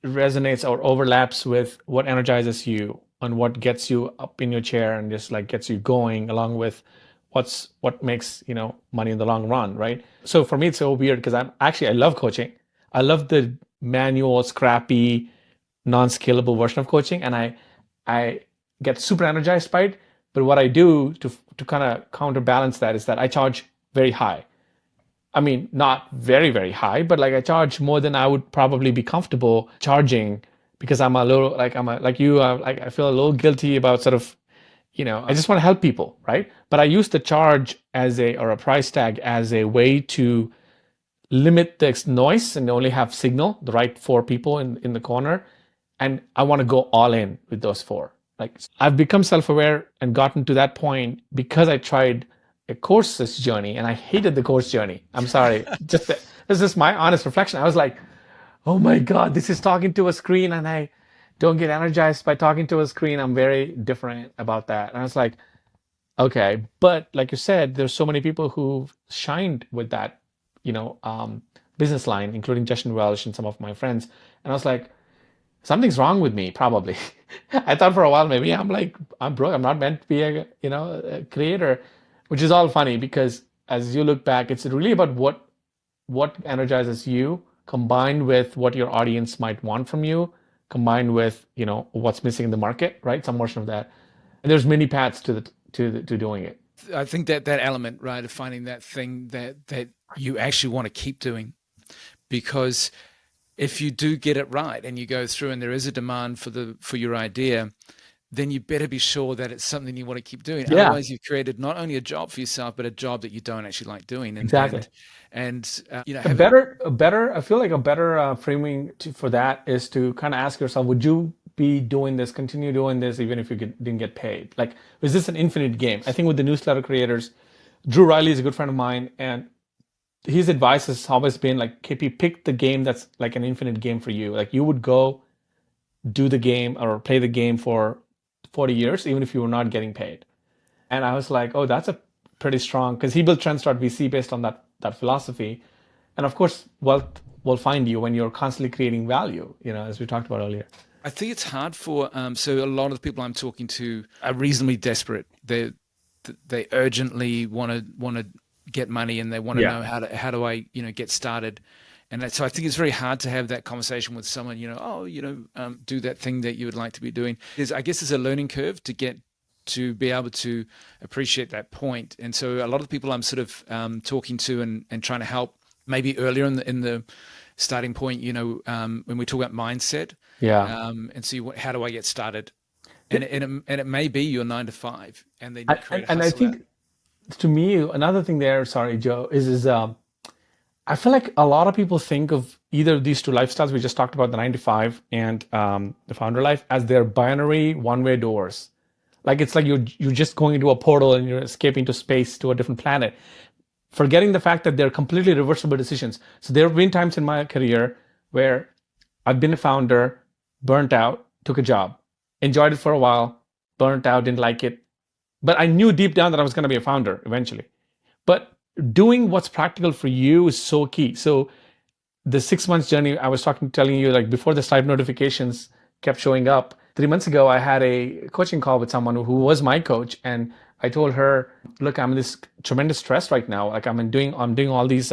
[SPEAKER 1] resonates or overlaps with what energizes you and what gets you up in your chair and just like gets you going, along with what makes, money in the long run, right? So for me, it's so weird because I love coaching. I love the manual, scrappy, non-scalable version of coaching, and I get super energized by it. But what I do to kind of counterbalance that is that I charge very high. I mean, not very, very high, but like I charge more than I would probably be comfortable charging, because I'm a little like I feel a little guilty about sort of, I just want to help people, right? But I use the charge or a price tag as a way to limit the noise and only have signal, the right 4 people in the corner. And I want to go all in with those 4. Like, I've become self-aware and gotten to that point because I tried a courses journey and I hated the course journey. I'm sorry. This is my honest reflection. I was like, oh my God, this is talking to a screen, and I don't get energized by talking to a screen. I'm very different about that. And I was like, okay. But like you said, there's so many people who shined with that, business line, including Justin Welsh and some of my friends. And I was like, something's wrong with me, probably. I thought for a while, maybe I'm broke. I'm not meant to be a creator, which is all funny because as you look back, it's really about what energizes you, combined with what your audience might want from you, combined with, what's missing in the market, right? Some version of that. And there's many paths to doing it.
[SPEAKER 2] I think that element, right, of finding that thing that you actually want to keep doing, because if you do get it right and you go through and there is a demand for your idea, then you better be sure that it's something you want to keep doing.
[SPEAKER 1] Yeah.
[SPEAKER 2] Otherwise, you've created not only a job for yourself, but a job that you don't actually like doing.
[SPEAKER 1] Exactly. I feel like a better framing for that is to kind of ask yourself, would you be doing this, continue doing this, even if you didn't get paid? Like, is this an infinite game? I think with the newsletter creators, Drew Riley is a good friend of mine, and his advice has always been like, KP, pick the game that's like an infinite game for you. Like, you would go do the game or play the game for 40 years, even if you were not getting paid. And I was like, oh, that's a pretty strong, because he built Trends.vc based on that philosophy. And of course, wealth will find you when you're constantly creating value, as we talked about earlier.
[SPEAKER 2] I think it's hard for, so a lot of the people I'm talking to are reasonably desperate. They urgently want to get money, and they want to know how do I, get started. And so I think it's very hard to have that conversation with someone, do that thing that you would like to be doing. I guess there's a learning curve to be able to appreciate that point. And so a lot of the people I'm sort of talking to and trying to help maybe earlier in the starting point, when we talk about mindset, and see how do I get started, and it may be your 9 to 5, and then you create a hustle.
[SPEAKER 1] And I think to me, another thing there, sorry, Joe, is I feel like a lot of people think of either these two lifestyles we just talked about, the 9 to 5 and the founder life, as their binary one-way doors. Like it's like you're just going into a portal and you're escaping to space to a different planet, forgetting the fact that they're completely reversible decisions. So there have been times in my career where I've been a founder, burnt out, took a job, enjoyed it for a while, burnt out, didn't like it, but I knew deep down that I was going to be a founder eventually. But doing what's practical for you is so key. So the 6 months journey I was telling you, like before the Stripe notifications kept showing up, 3 months ago, I had a coaching call with someone who was my coach. And I told her, look, I'm in this tremendous stress right now. Like I'm doing all these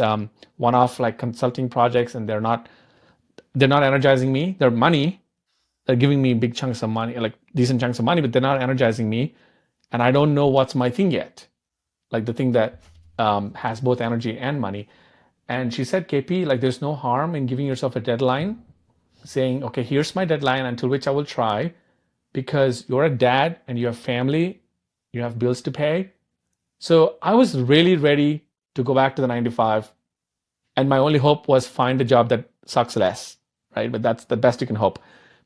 [SPEAKER 1] one-off like consulting projects, and they're not energizing me. They're money. They're giving me big chunks of money, like decent chunks of money, but they're not energizing me. And I don't know what's my thing yet. Like the thing that has both energy and money. And she said, KP, like there's no harm in giving yourself a deadline, saying, okay, here's my deadline until which I will try, because you're a dad and you have family, you have bills to pay. So I was really ready to go back to the 9 to 5. And my only hope was find a job that sucks less, right? But that's the best you can hope.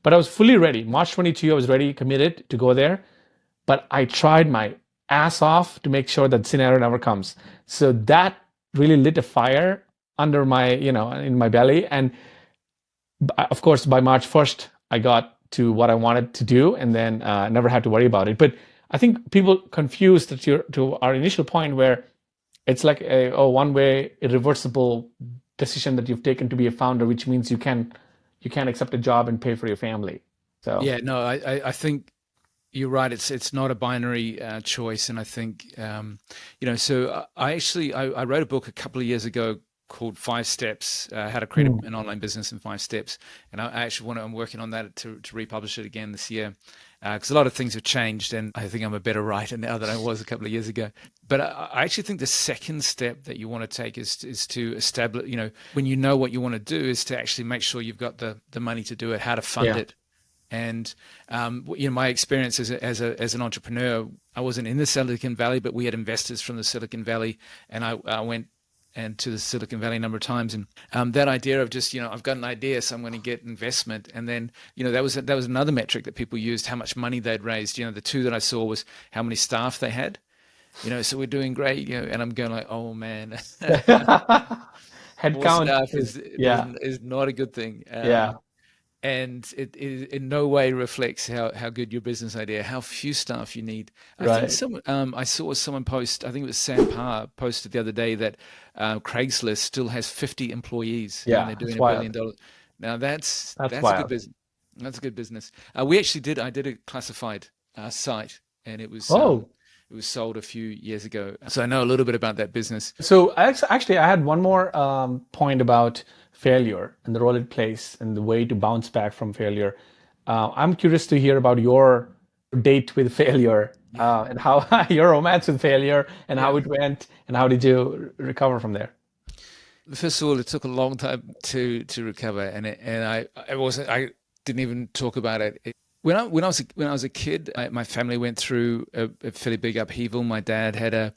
[SPEAKER 1] But I was fully ready. March 22, I was ready, committed to go there. But I tried my ass off to make sure that scenario never comes. So that really lit a fire under my, in my belly. And of course, by March 1st, I got to what I wanted to do, and then never had to worry about it. But I think people confuse that to our initial point where it's like a one-way irreversible decision that you've taken to be a founder, which means you can accept a job and pay for your family. So
[SPEAKER 2] yeah, no, I think you're right. It's not a binary choice, and I think So I wrote a book a couple of years ago called 5 Steps: How to Create an Online Business in 5 Steps, and I'm working on that to republish it again this year, because a lot of things have changed, and I think I'm a better writer now than I was a couple of years ago. But I actually think the second step that you want to take is to establish, when you know what you want to do, is to actually make sure you've got the money to do it, how to fund it. And my experience as an entrepreneur, I wasn't in the Silicon Valley, but we had investors from the Silicon Valley, and I went to the Silicon Valley a number of times, and that idea of just I've got an idea, so I'm going to get investment, and then that was another metric that people used, how much money they'd raised. The two that I saw was how many staff they had. So we're doing great, and I'm going like, oh man,
[SPEAKER 1] headcount
[SPEAKER 2] staff is not a good thing. And it in no way reflects how good your business idea, how few staff you need. I think I saw someone post, I think it was Sam Parr, posted the other day that Craigslist still has 50 employees and they're doing $1 billion. Now that's a good business. That's a good business. I did a classified site, and it was sold a few years ago. So I know a little bit about that business.
[SPEAKER 1] So actually, I had one more point about failure and the role it plays and the way to bounce back from failure. I'm curious to hear about your date with failure and how your romance with failure and how it went, and how did you recover from there?
[SPEAKER 2] First of all, it took a long time to recover, and I didn't even talk about it. When I was a kid, my family went through a fairly big upheaval. My dad had a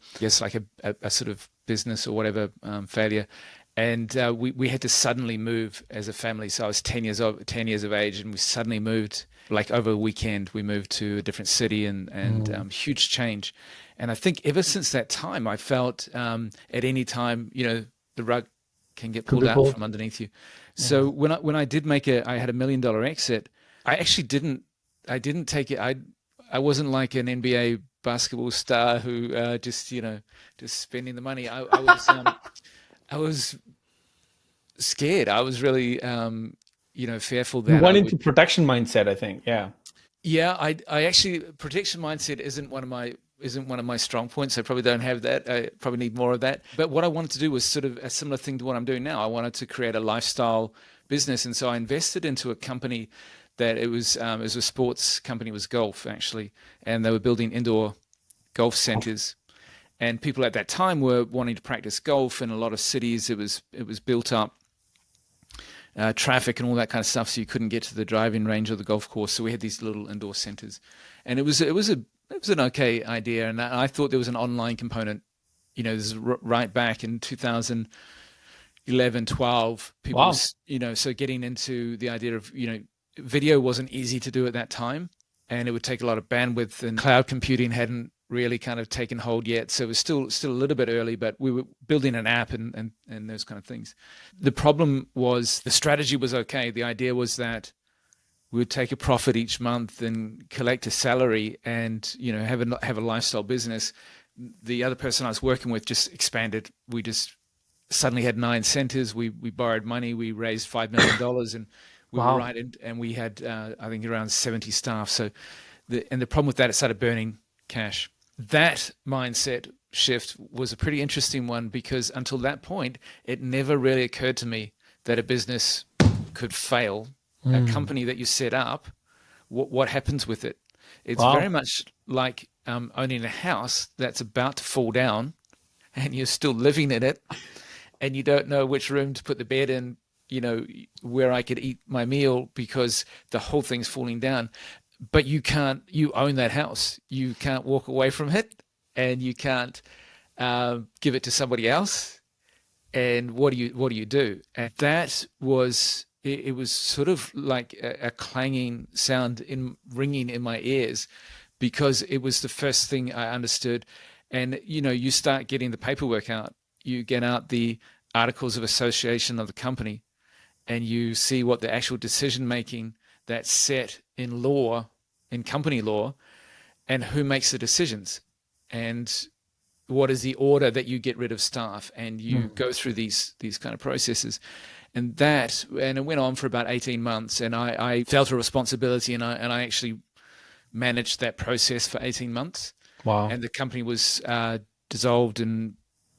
[SPEAKER 2] sort of business or whatever failure, and we had to suddenly move as a family. So I was 10 years of age, and we suddenly moved, like over a weekend. We moved to a different city, and huge change. And I think ever since that time, I felt at any time, the rug can get pulled out from underneath you. So when I did I had $1 million exit. I actually didn't take it. I wasn't like an NBA basketball star who just spending the money. I was scared. I was really fearful that
[SPEAKER 1] you went into protection mindset, I think.
[SPEAKER 2] Yeah, I actually, protection mindset isn't one of my strong points. I probably don't have that. I probably need more of that. But what I wanted to do was sort of a similar thing to what I'm doing now. I wanted to create a lifestyle business, and so I invested into a company that it was a sports company. It was golf, actually, and they were building indoor golf centers. And people at that time were wanting to practice golf. In a lot of cities, it was built up traffic and all that kind of stuff, so you couldn't get to the driving range or the golf course. So we had these little indoor centers, and it was an okay idea. And I thought there was an online component. You know, this is right back in 2011, 12. People,
[SPEAKER 1] wow.
[SPEAKER 2] So getting into the idea of, video wasn't easy to do at that time, and it would take a lot of bandwidth, and cloud computing hadn't really kind of taken hold yet. So it was still a little bit early, but we were building an app and those kind of things. The problem was the strategy was okay. The idea was that we would take a profit each month and collect a salary and, have a lifestyle business. The other person I was working with just expanded. We just suddenly had 9 centers. We borrowed money. We raised $5 million and we
[SPEAKER 1] wow.
[SPEAKER 2] were right in, and we had, I think, around 70 staff. So the problem with that, it started burning cash. That mindset shift was a pretty interesting one, because until that point, it never really occurred to me that a business could fail. A company that you set up, what happens with it? It's very much like owning a house that's about to fall down and you're still living in it and you don't know which room to put the bed in, where I could eat my meal, because the whole thing's falling down. But you own that house. You can't walk away from it, and you can't give it to somebody else. And what do you do? And that was, it was sort of like a clanging sound ringing in my ears, because it was the first thing I understood. And, you start getting the paperwork out, you get out the articles of association of the company, and you see what the actual decision-making that's set in law, in company law, and who makes the decisions, and what is the order that you get rid of staff, and you go through these kind of processes. And it went on for about 18 months, and I felt a responsibility, and I actually managed that process for 18 months.
[SPEAKER 1] Wow.
[SPEAKER 2] And the company was dissolved, and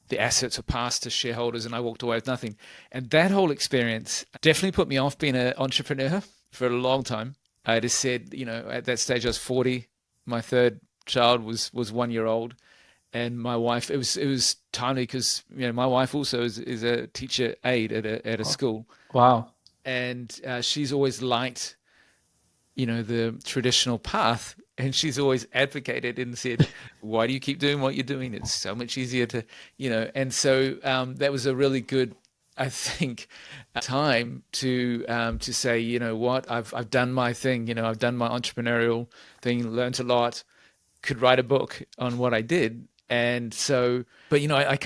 [SPEAKER 2] the assets were passed to shareholders, and I walked away with nothing. And that whole experience definitely put me off being an entrepreneur for a long time. I just said, at that stage I was 40. My third child was 1 year old, and my wife. It was timely, because my wife also is a teacher aide at a school.
[SPEAKER 1] Wow.
[SPEAKER 2] And she's always liked, the traditional path, and she's always advocated and said, "Why do you keep doing what you're doing? It's so much easier to, And so that was a really good, I think, time to say, what, I've done my thing, I've done my entrepreneurial thing, learned a lot, could write a book on what I did. And so, but I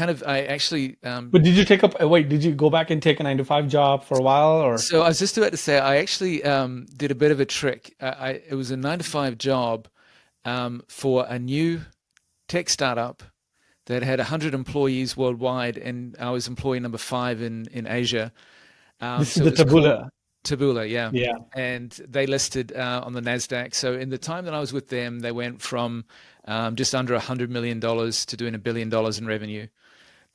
[SPEAKER 2] actually.
[SPEAKER 1] But did you did you go back and take a 9-to-5 job for a while, or?
[SPEAKER 2] So I was just about to say, I actually did a bit of a trick. It was a 9-to-5 job for a new tech startup that had 100 employees worldwide, and I was employee number 5 in Asia.
[SPEAKER 1] This is the Taboola.
[SPEAKER 2] Taboola, yeah.
[SPEAKER 1] Yeah.
[SPEAKER 2] And they listed on the NASDAQ. So in the time that I was with them, they went from just under $100 million to doing $1 billion in revenue.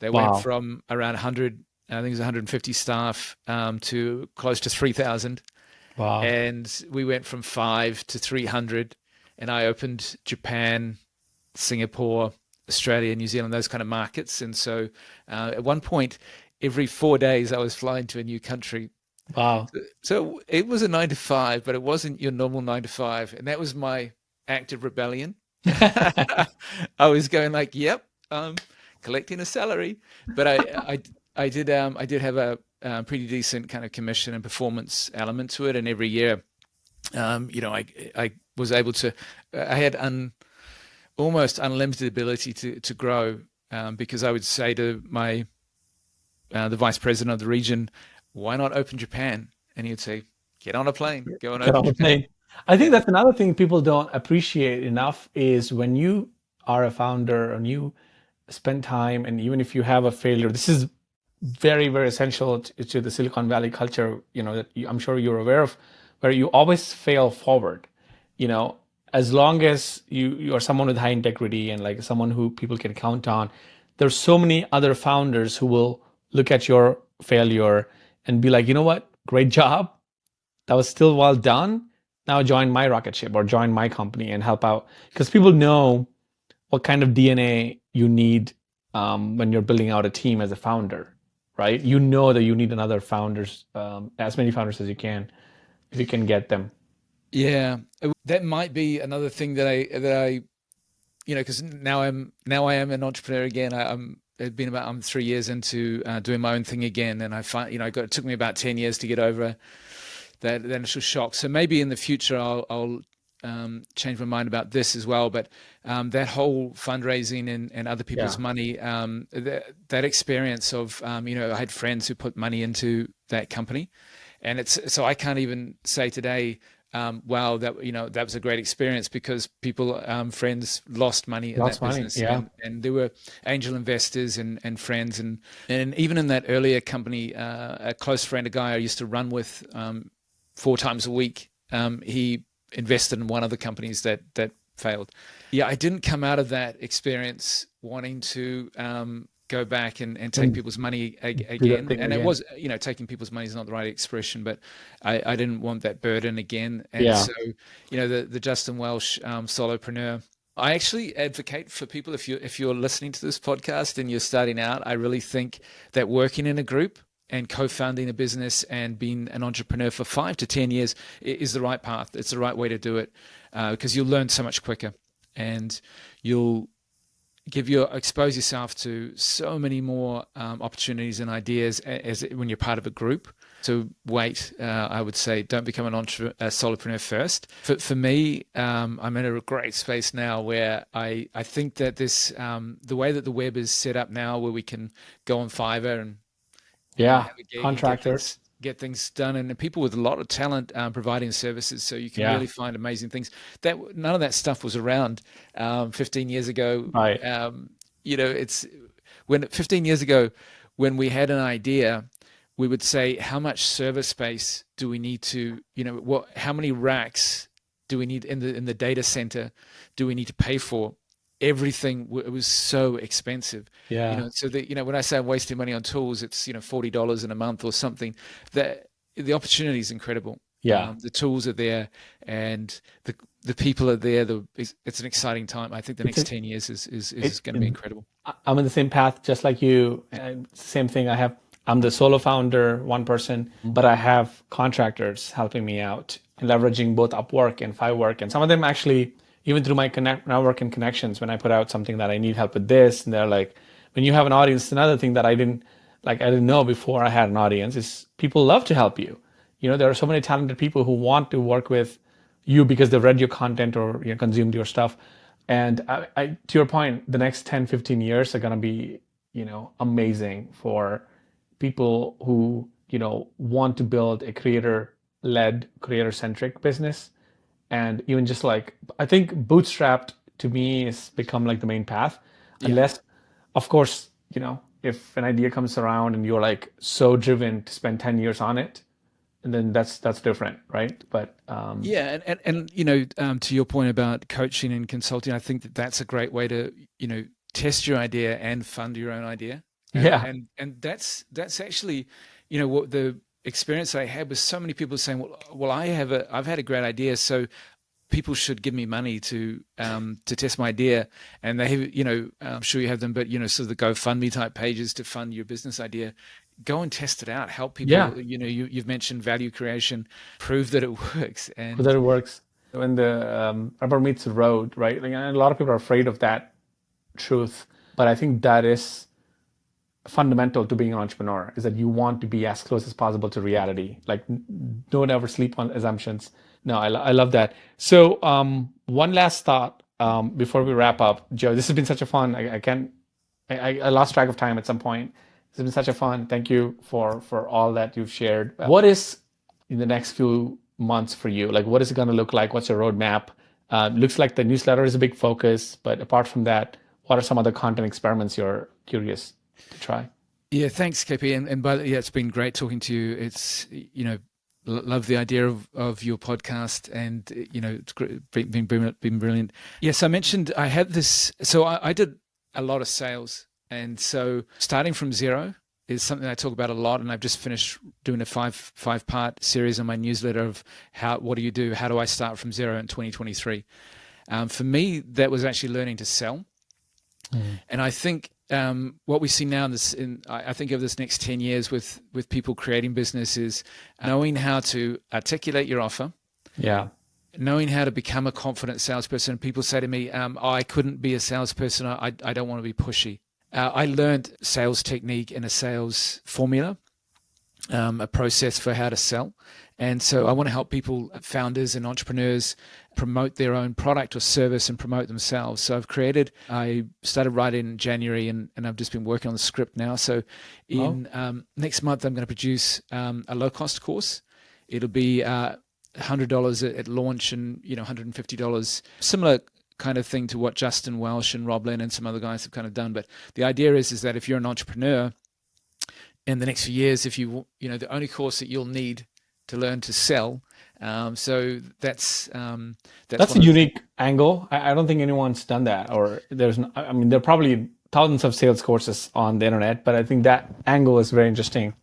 [SPEAKER 2] They went from around 100, I think it was 150 staff, to close to 3,000.
[SPEAKER 1] Wow.
[SPEAKER 2] And we went from 5 to 300. And I opened Japan, Singapore, Australia, New Zealand, those kind of markets. And so at one point, every 4 days, I was flying to a new country.
[SPEAKER 1] Wow.
[SPEAKER 2] So it was a 9-to-5, but it wasn't your normal 9-to-5. And that was my act of rebellion. I was going like, yep, collecting a salary. But I did have a pretty decent kind of commission and performance element to it. And every year, I was able to, I had almost unlimited ability to grow, because I would say to my the vice president of the region, "Why not open Japan?" And he'd say, "Get on a plane, go and open Japan."
[SPEAKER 1] I think that's another thing people don't appreciate enough, is when you are a founder and you spend time, and even if you have a failure, this is very, very essential to the Silicon Valley culture, that I'm sure you're aware of, where you always fail forward, as long as you are someone with high integrity and like someone who people can count on. There's so many other founders who will look at your failure and be like, you know what, great job, that was still well done, now join my rocket ship or join my company and help out. Because people know what kind of DNA you need when you're building out a team as a founder, right? You know that you need another founders, as many founders as you can, if you can get them.
[SPEAKER 2] Yeah, that might be another thing that I because now I am an entrepreneur again. I'm 3 years into doing my own thing again, and I find it took me about 10 years to get over that initial shock. So maybe in the future I'll change my mind about this as well. But that whole fundraising and other people's money, that experience of I had friends who put money into that company, and so I can't even say today, wow, that was a great experience, because friends lost money in that business. And there were angel investors and friends, and even in that earlier company, a close friend, a guy I used to run with 4 times a week, he invested in one of the companies that failed. Yeah, I didn't come out of that experience wanting to go back and take people's money again. And it was, taking people's money is not the right expression, but I didn't want that burden again. And so, the Justin Welsh solopreneur, I actually advocate for people, if you're listening to this podcast and you're starting out, I really think that working in a group and co-founding a business and being an entrepreneur for 5 to 10 years is the right path. It's the right way to do it, because you'll learn so much quicker, and you'll expose yourself to so many more opportunities and ideas when you're part of a group. So I would say, don't become a solopreneur first. For me, I'm in a great space now where I think that this the way that the web is set up now, where we can go on Fiverr and have a gig
[SPEAKER 1] contractors,
[SPEAKER 2] get things done, and people with a lot of talent providing services, so you can really find amazing things. That none of that stuff was around 15 years ago.
[SPEAKER 1] Right.
[SPEAKER 2] It's 15 years ago, when we had an idea, we would say, how much server space do we need to, how many racks do we need in the data center do we need to pay for? Everything, it was so expensive. So that, when I say I'm wasting money on tools, it's $40 in a month or something. That the opportunity is incredible. The tools are there, and the people are there. It's an exciting time. I think the next 10 years is going to be incredible.
[SPEAKER 1] I'm in the same path, just like you. Same thing. I'm the solo founder, one person, but I have contractors helping me out, leveraging both Upwork and Fiverr, and some of them actually, even through my network and connections, when I put out something that I need help with this, and they're like, when you have an audience, another thing that I didn't know before I had an audience is people love to help you. There are so many talented people who want to work with you because they've read your content or consumed your stuff. And I, to your point, the next 10, 15 years are going to be, amazing for people who, want to build a creator-led, creator-centric business. And even just like, I think bootstrapped to me has become like the main path, unless, of course, if an idea comes around and you're like so driven to spend 10 years on it, and then that's different, right? But
[SPEAKER 2] to your point about coaching and consulting, I think that's a great way to test your idea and fund your own idea. And that's actually what the experience I had was, so many people saying, well, I've had a great idea, so people should give me money to test my idea. And they have, I'm sure you have them, but sort of the GoFundMe type pages to fund your business idea. Go and test it out. Help people. You've mentioned value creation. Prove that it works. And
[SPEAKER 1] that it works. When the rubber meets the road, right? Like, a lot of people are afraid of that truth, but I think that is fundamental to being an entrepreneur, is that you want to be as close as possible to reality. Like, don't ever sleep on assumptions. No, I love that. So one last thought before we wrap up, Joe. This has been such a fun. I lost track of time at some point. It's been such a fun. Thank you for all that you've shared. What is in the next few months for you? Like, what is it going to look like? What's your roadmap? Looks like the newsletter is a big focus, but apart from that, what are some other content experiments you're curious to try?
[SPEAKER 2] Yeah, thanks, KP. And it's been great talking to you. It's, love the idea of your podcast, and, it's been brilliant. Yes, I mentioned I had this, so I did a lot of sales. And so starting from zero is something I talk about a lot. And I've just finished doing a five-part series on my newsletter of what do you do? How do I start from zero in 2023? For me, that was actually learning to sell. And I think what we see now I think of this next 10 years with people creating business is knowing how to articulate your offer.
[SPEAKER 1] Yeah.
[SPEAKER 2] Knowing how to become a confident salesperson. People say to me, I couldn't be a salesperson. I don't want to be pushy. I learned sales technique and a sales formula, a process for how to sell. And so I want to help people, founders and entrepreneurs, promote their own product or service and promote themselves. So I started writing in January and I've just been working on the script now. So in next month, I'm going to produce a low-cost course. It'll be $100 at launch and $150. Similar kind of thing to what Justin Welsh and Rob Lynn and some other guys have kind of done. But the idea is that if you're an entrepreneur in the next few years, if the only course that you'll need to learn to sell. So that's
[SPEAKER 1] a unique angle. I don't think anyone's done that, or there are probably thousands of sales courses on the internet, but I think that angle is very interesting,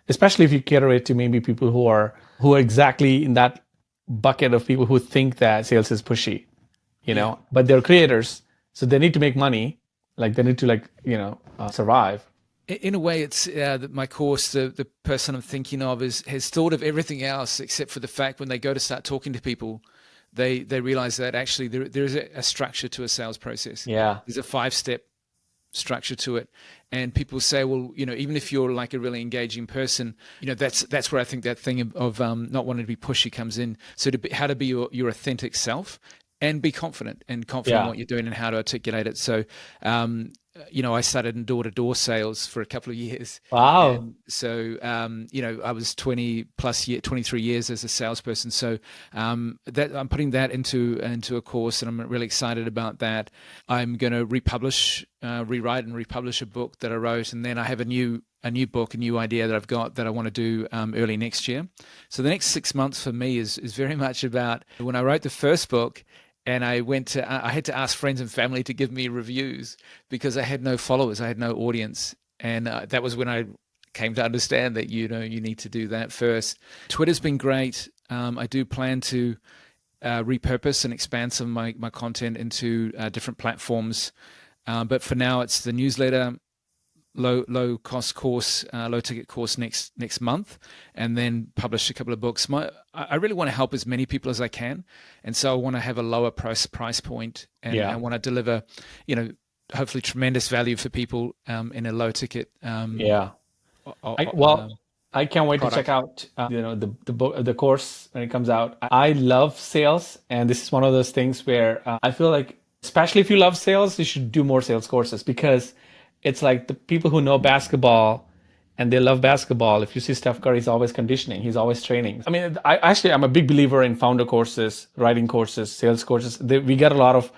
[SPEAKER 1] especially if you cater it to maybe people who are exactly in that bucket of people who think that sales is pushy, but they're creators, so they need to make money. Like they need to survive.
[SPEAKER 2] In a way, it's my course, the person I'm thinking of has thought of everything else except for the fact when they go to start talking to people, they realize that actually there is a structure to a sales process.
[SPEAKER 1] Yeah.
[SPEAKER 2] There's a 5-step structure to it. And people say, well, even if you're like a really engaging person, that's where I think that thing of not wanting to be pushy comes in. So how to be your authentic self and be confident in what you're doing and how to articulate it. So, I started in door-to-door sales for a couple of years.
[SPEAKER 1] Wow.
[SPEAKER 2] And so, I was 23 years as a salesperson. So that I'm putting that into a course, and I'm really excited about that. I'm going to rewrite and republish a book that I wrote, and then I have a new book, a new idea that I've got that I want to do early next year. So the next 6 months for me is very much about when I wrote the first book. And I had to ask friends and family to give me reviews because I had no followers, I had no audience. And that was when I came to understand that, you need to do that first. Twitter's been great. I do plan to repurpose and expand some of my content into different platforms. But for now, it's the newsletter, low cost course, low ticket course next month, and then publish a couple of books. I really want to help as many people as I can, and so I want to have a lower price point, and I want to deliver, hopefully tremendous value for people in a low ticket.
[SPEAKER 1] I can't wait
[SPEAKER 2] product.
[SPEAKER 1] to check out the book, the course when it comes out. I love sales, and this is one of those things where I feel like, especially if you love sales, you should do more sales courses, because it's like the people who know basketball and they love basketball. If you see Steph Curry, he's always conditioning. He's always training. I mean, I'm a big believer in founder courses, writing courses, sales courses. We get a lot of,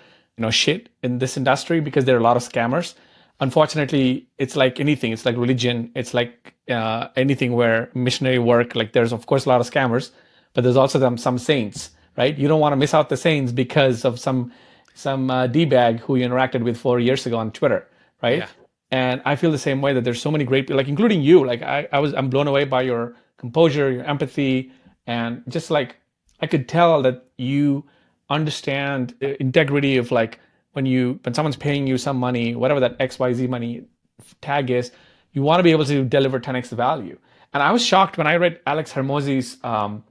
[SPEAKER 1] shit in this industry because there are a lot of scammers. Unfortunately, it's like anything. It's like religion. It's like anything where missionary work, like there's of course a lot of scammers, but there's also some saints, right? You don't want to miss out the saints because of some D-bag who you interacted with 4 years ago on Twitter, right?
[SPEAKER 2] Yeah.
[SPEAKER 1] And I feel the same way, that there's so many great people, like including you. Like I'm blown away by your composure, your empathy, and just like I could tell that you understand the integrity of like when someone's paying you some money, whatever that XYZ money tag is, you want to be able to deliver 10x the value. And I was shocked when I read Alex Hermosi's $100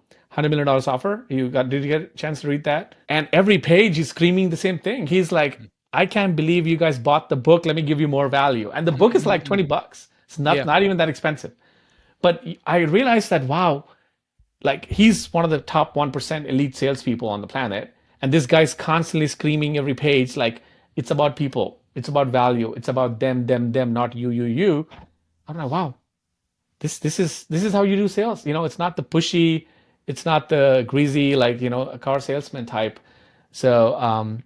[SPEAKER 1] million offer. Did you get a chance to read that? And every page he's screaming the same thing. He's like, I can't believe you guys bought the book. Let me give you more value. And the book is like $20. It's not even that expensive. But I realized that, wow, like he's one of the top 1% elite salespeople on the planet. And this guy's constantly screaming every page, like, it's about people. It's about value. It's about them, not you. I'm like, wow, this is how you do sales. It's not the pushy, it's not the greasy, like, a car salesman type. So,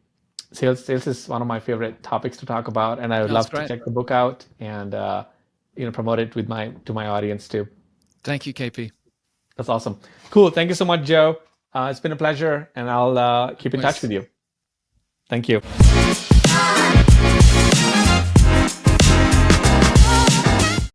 [SPEAKER 1] Sales is one of my favorite topics to talk about, and I would love to check the book out and promote it to my audience too.
[SPEAKER 2] Thank you, KP.
[SPEAKER 1] That's awesome. Cool. Thank you so much, Joe. It's been a pleasure, and I'll keep in touch with you. Thank you.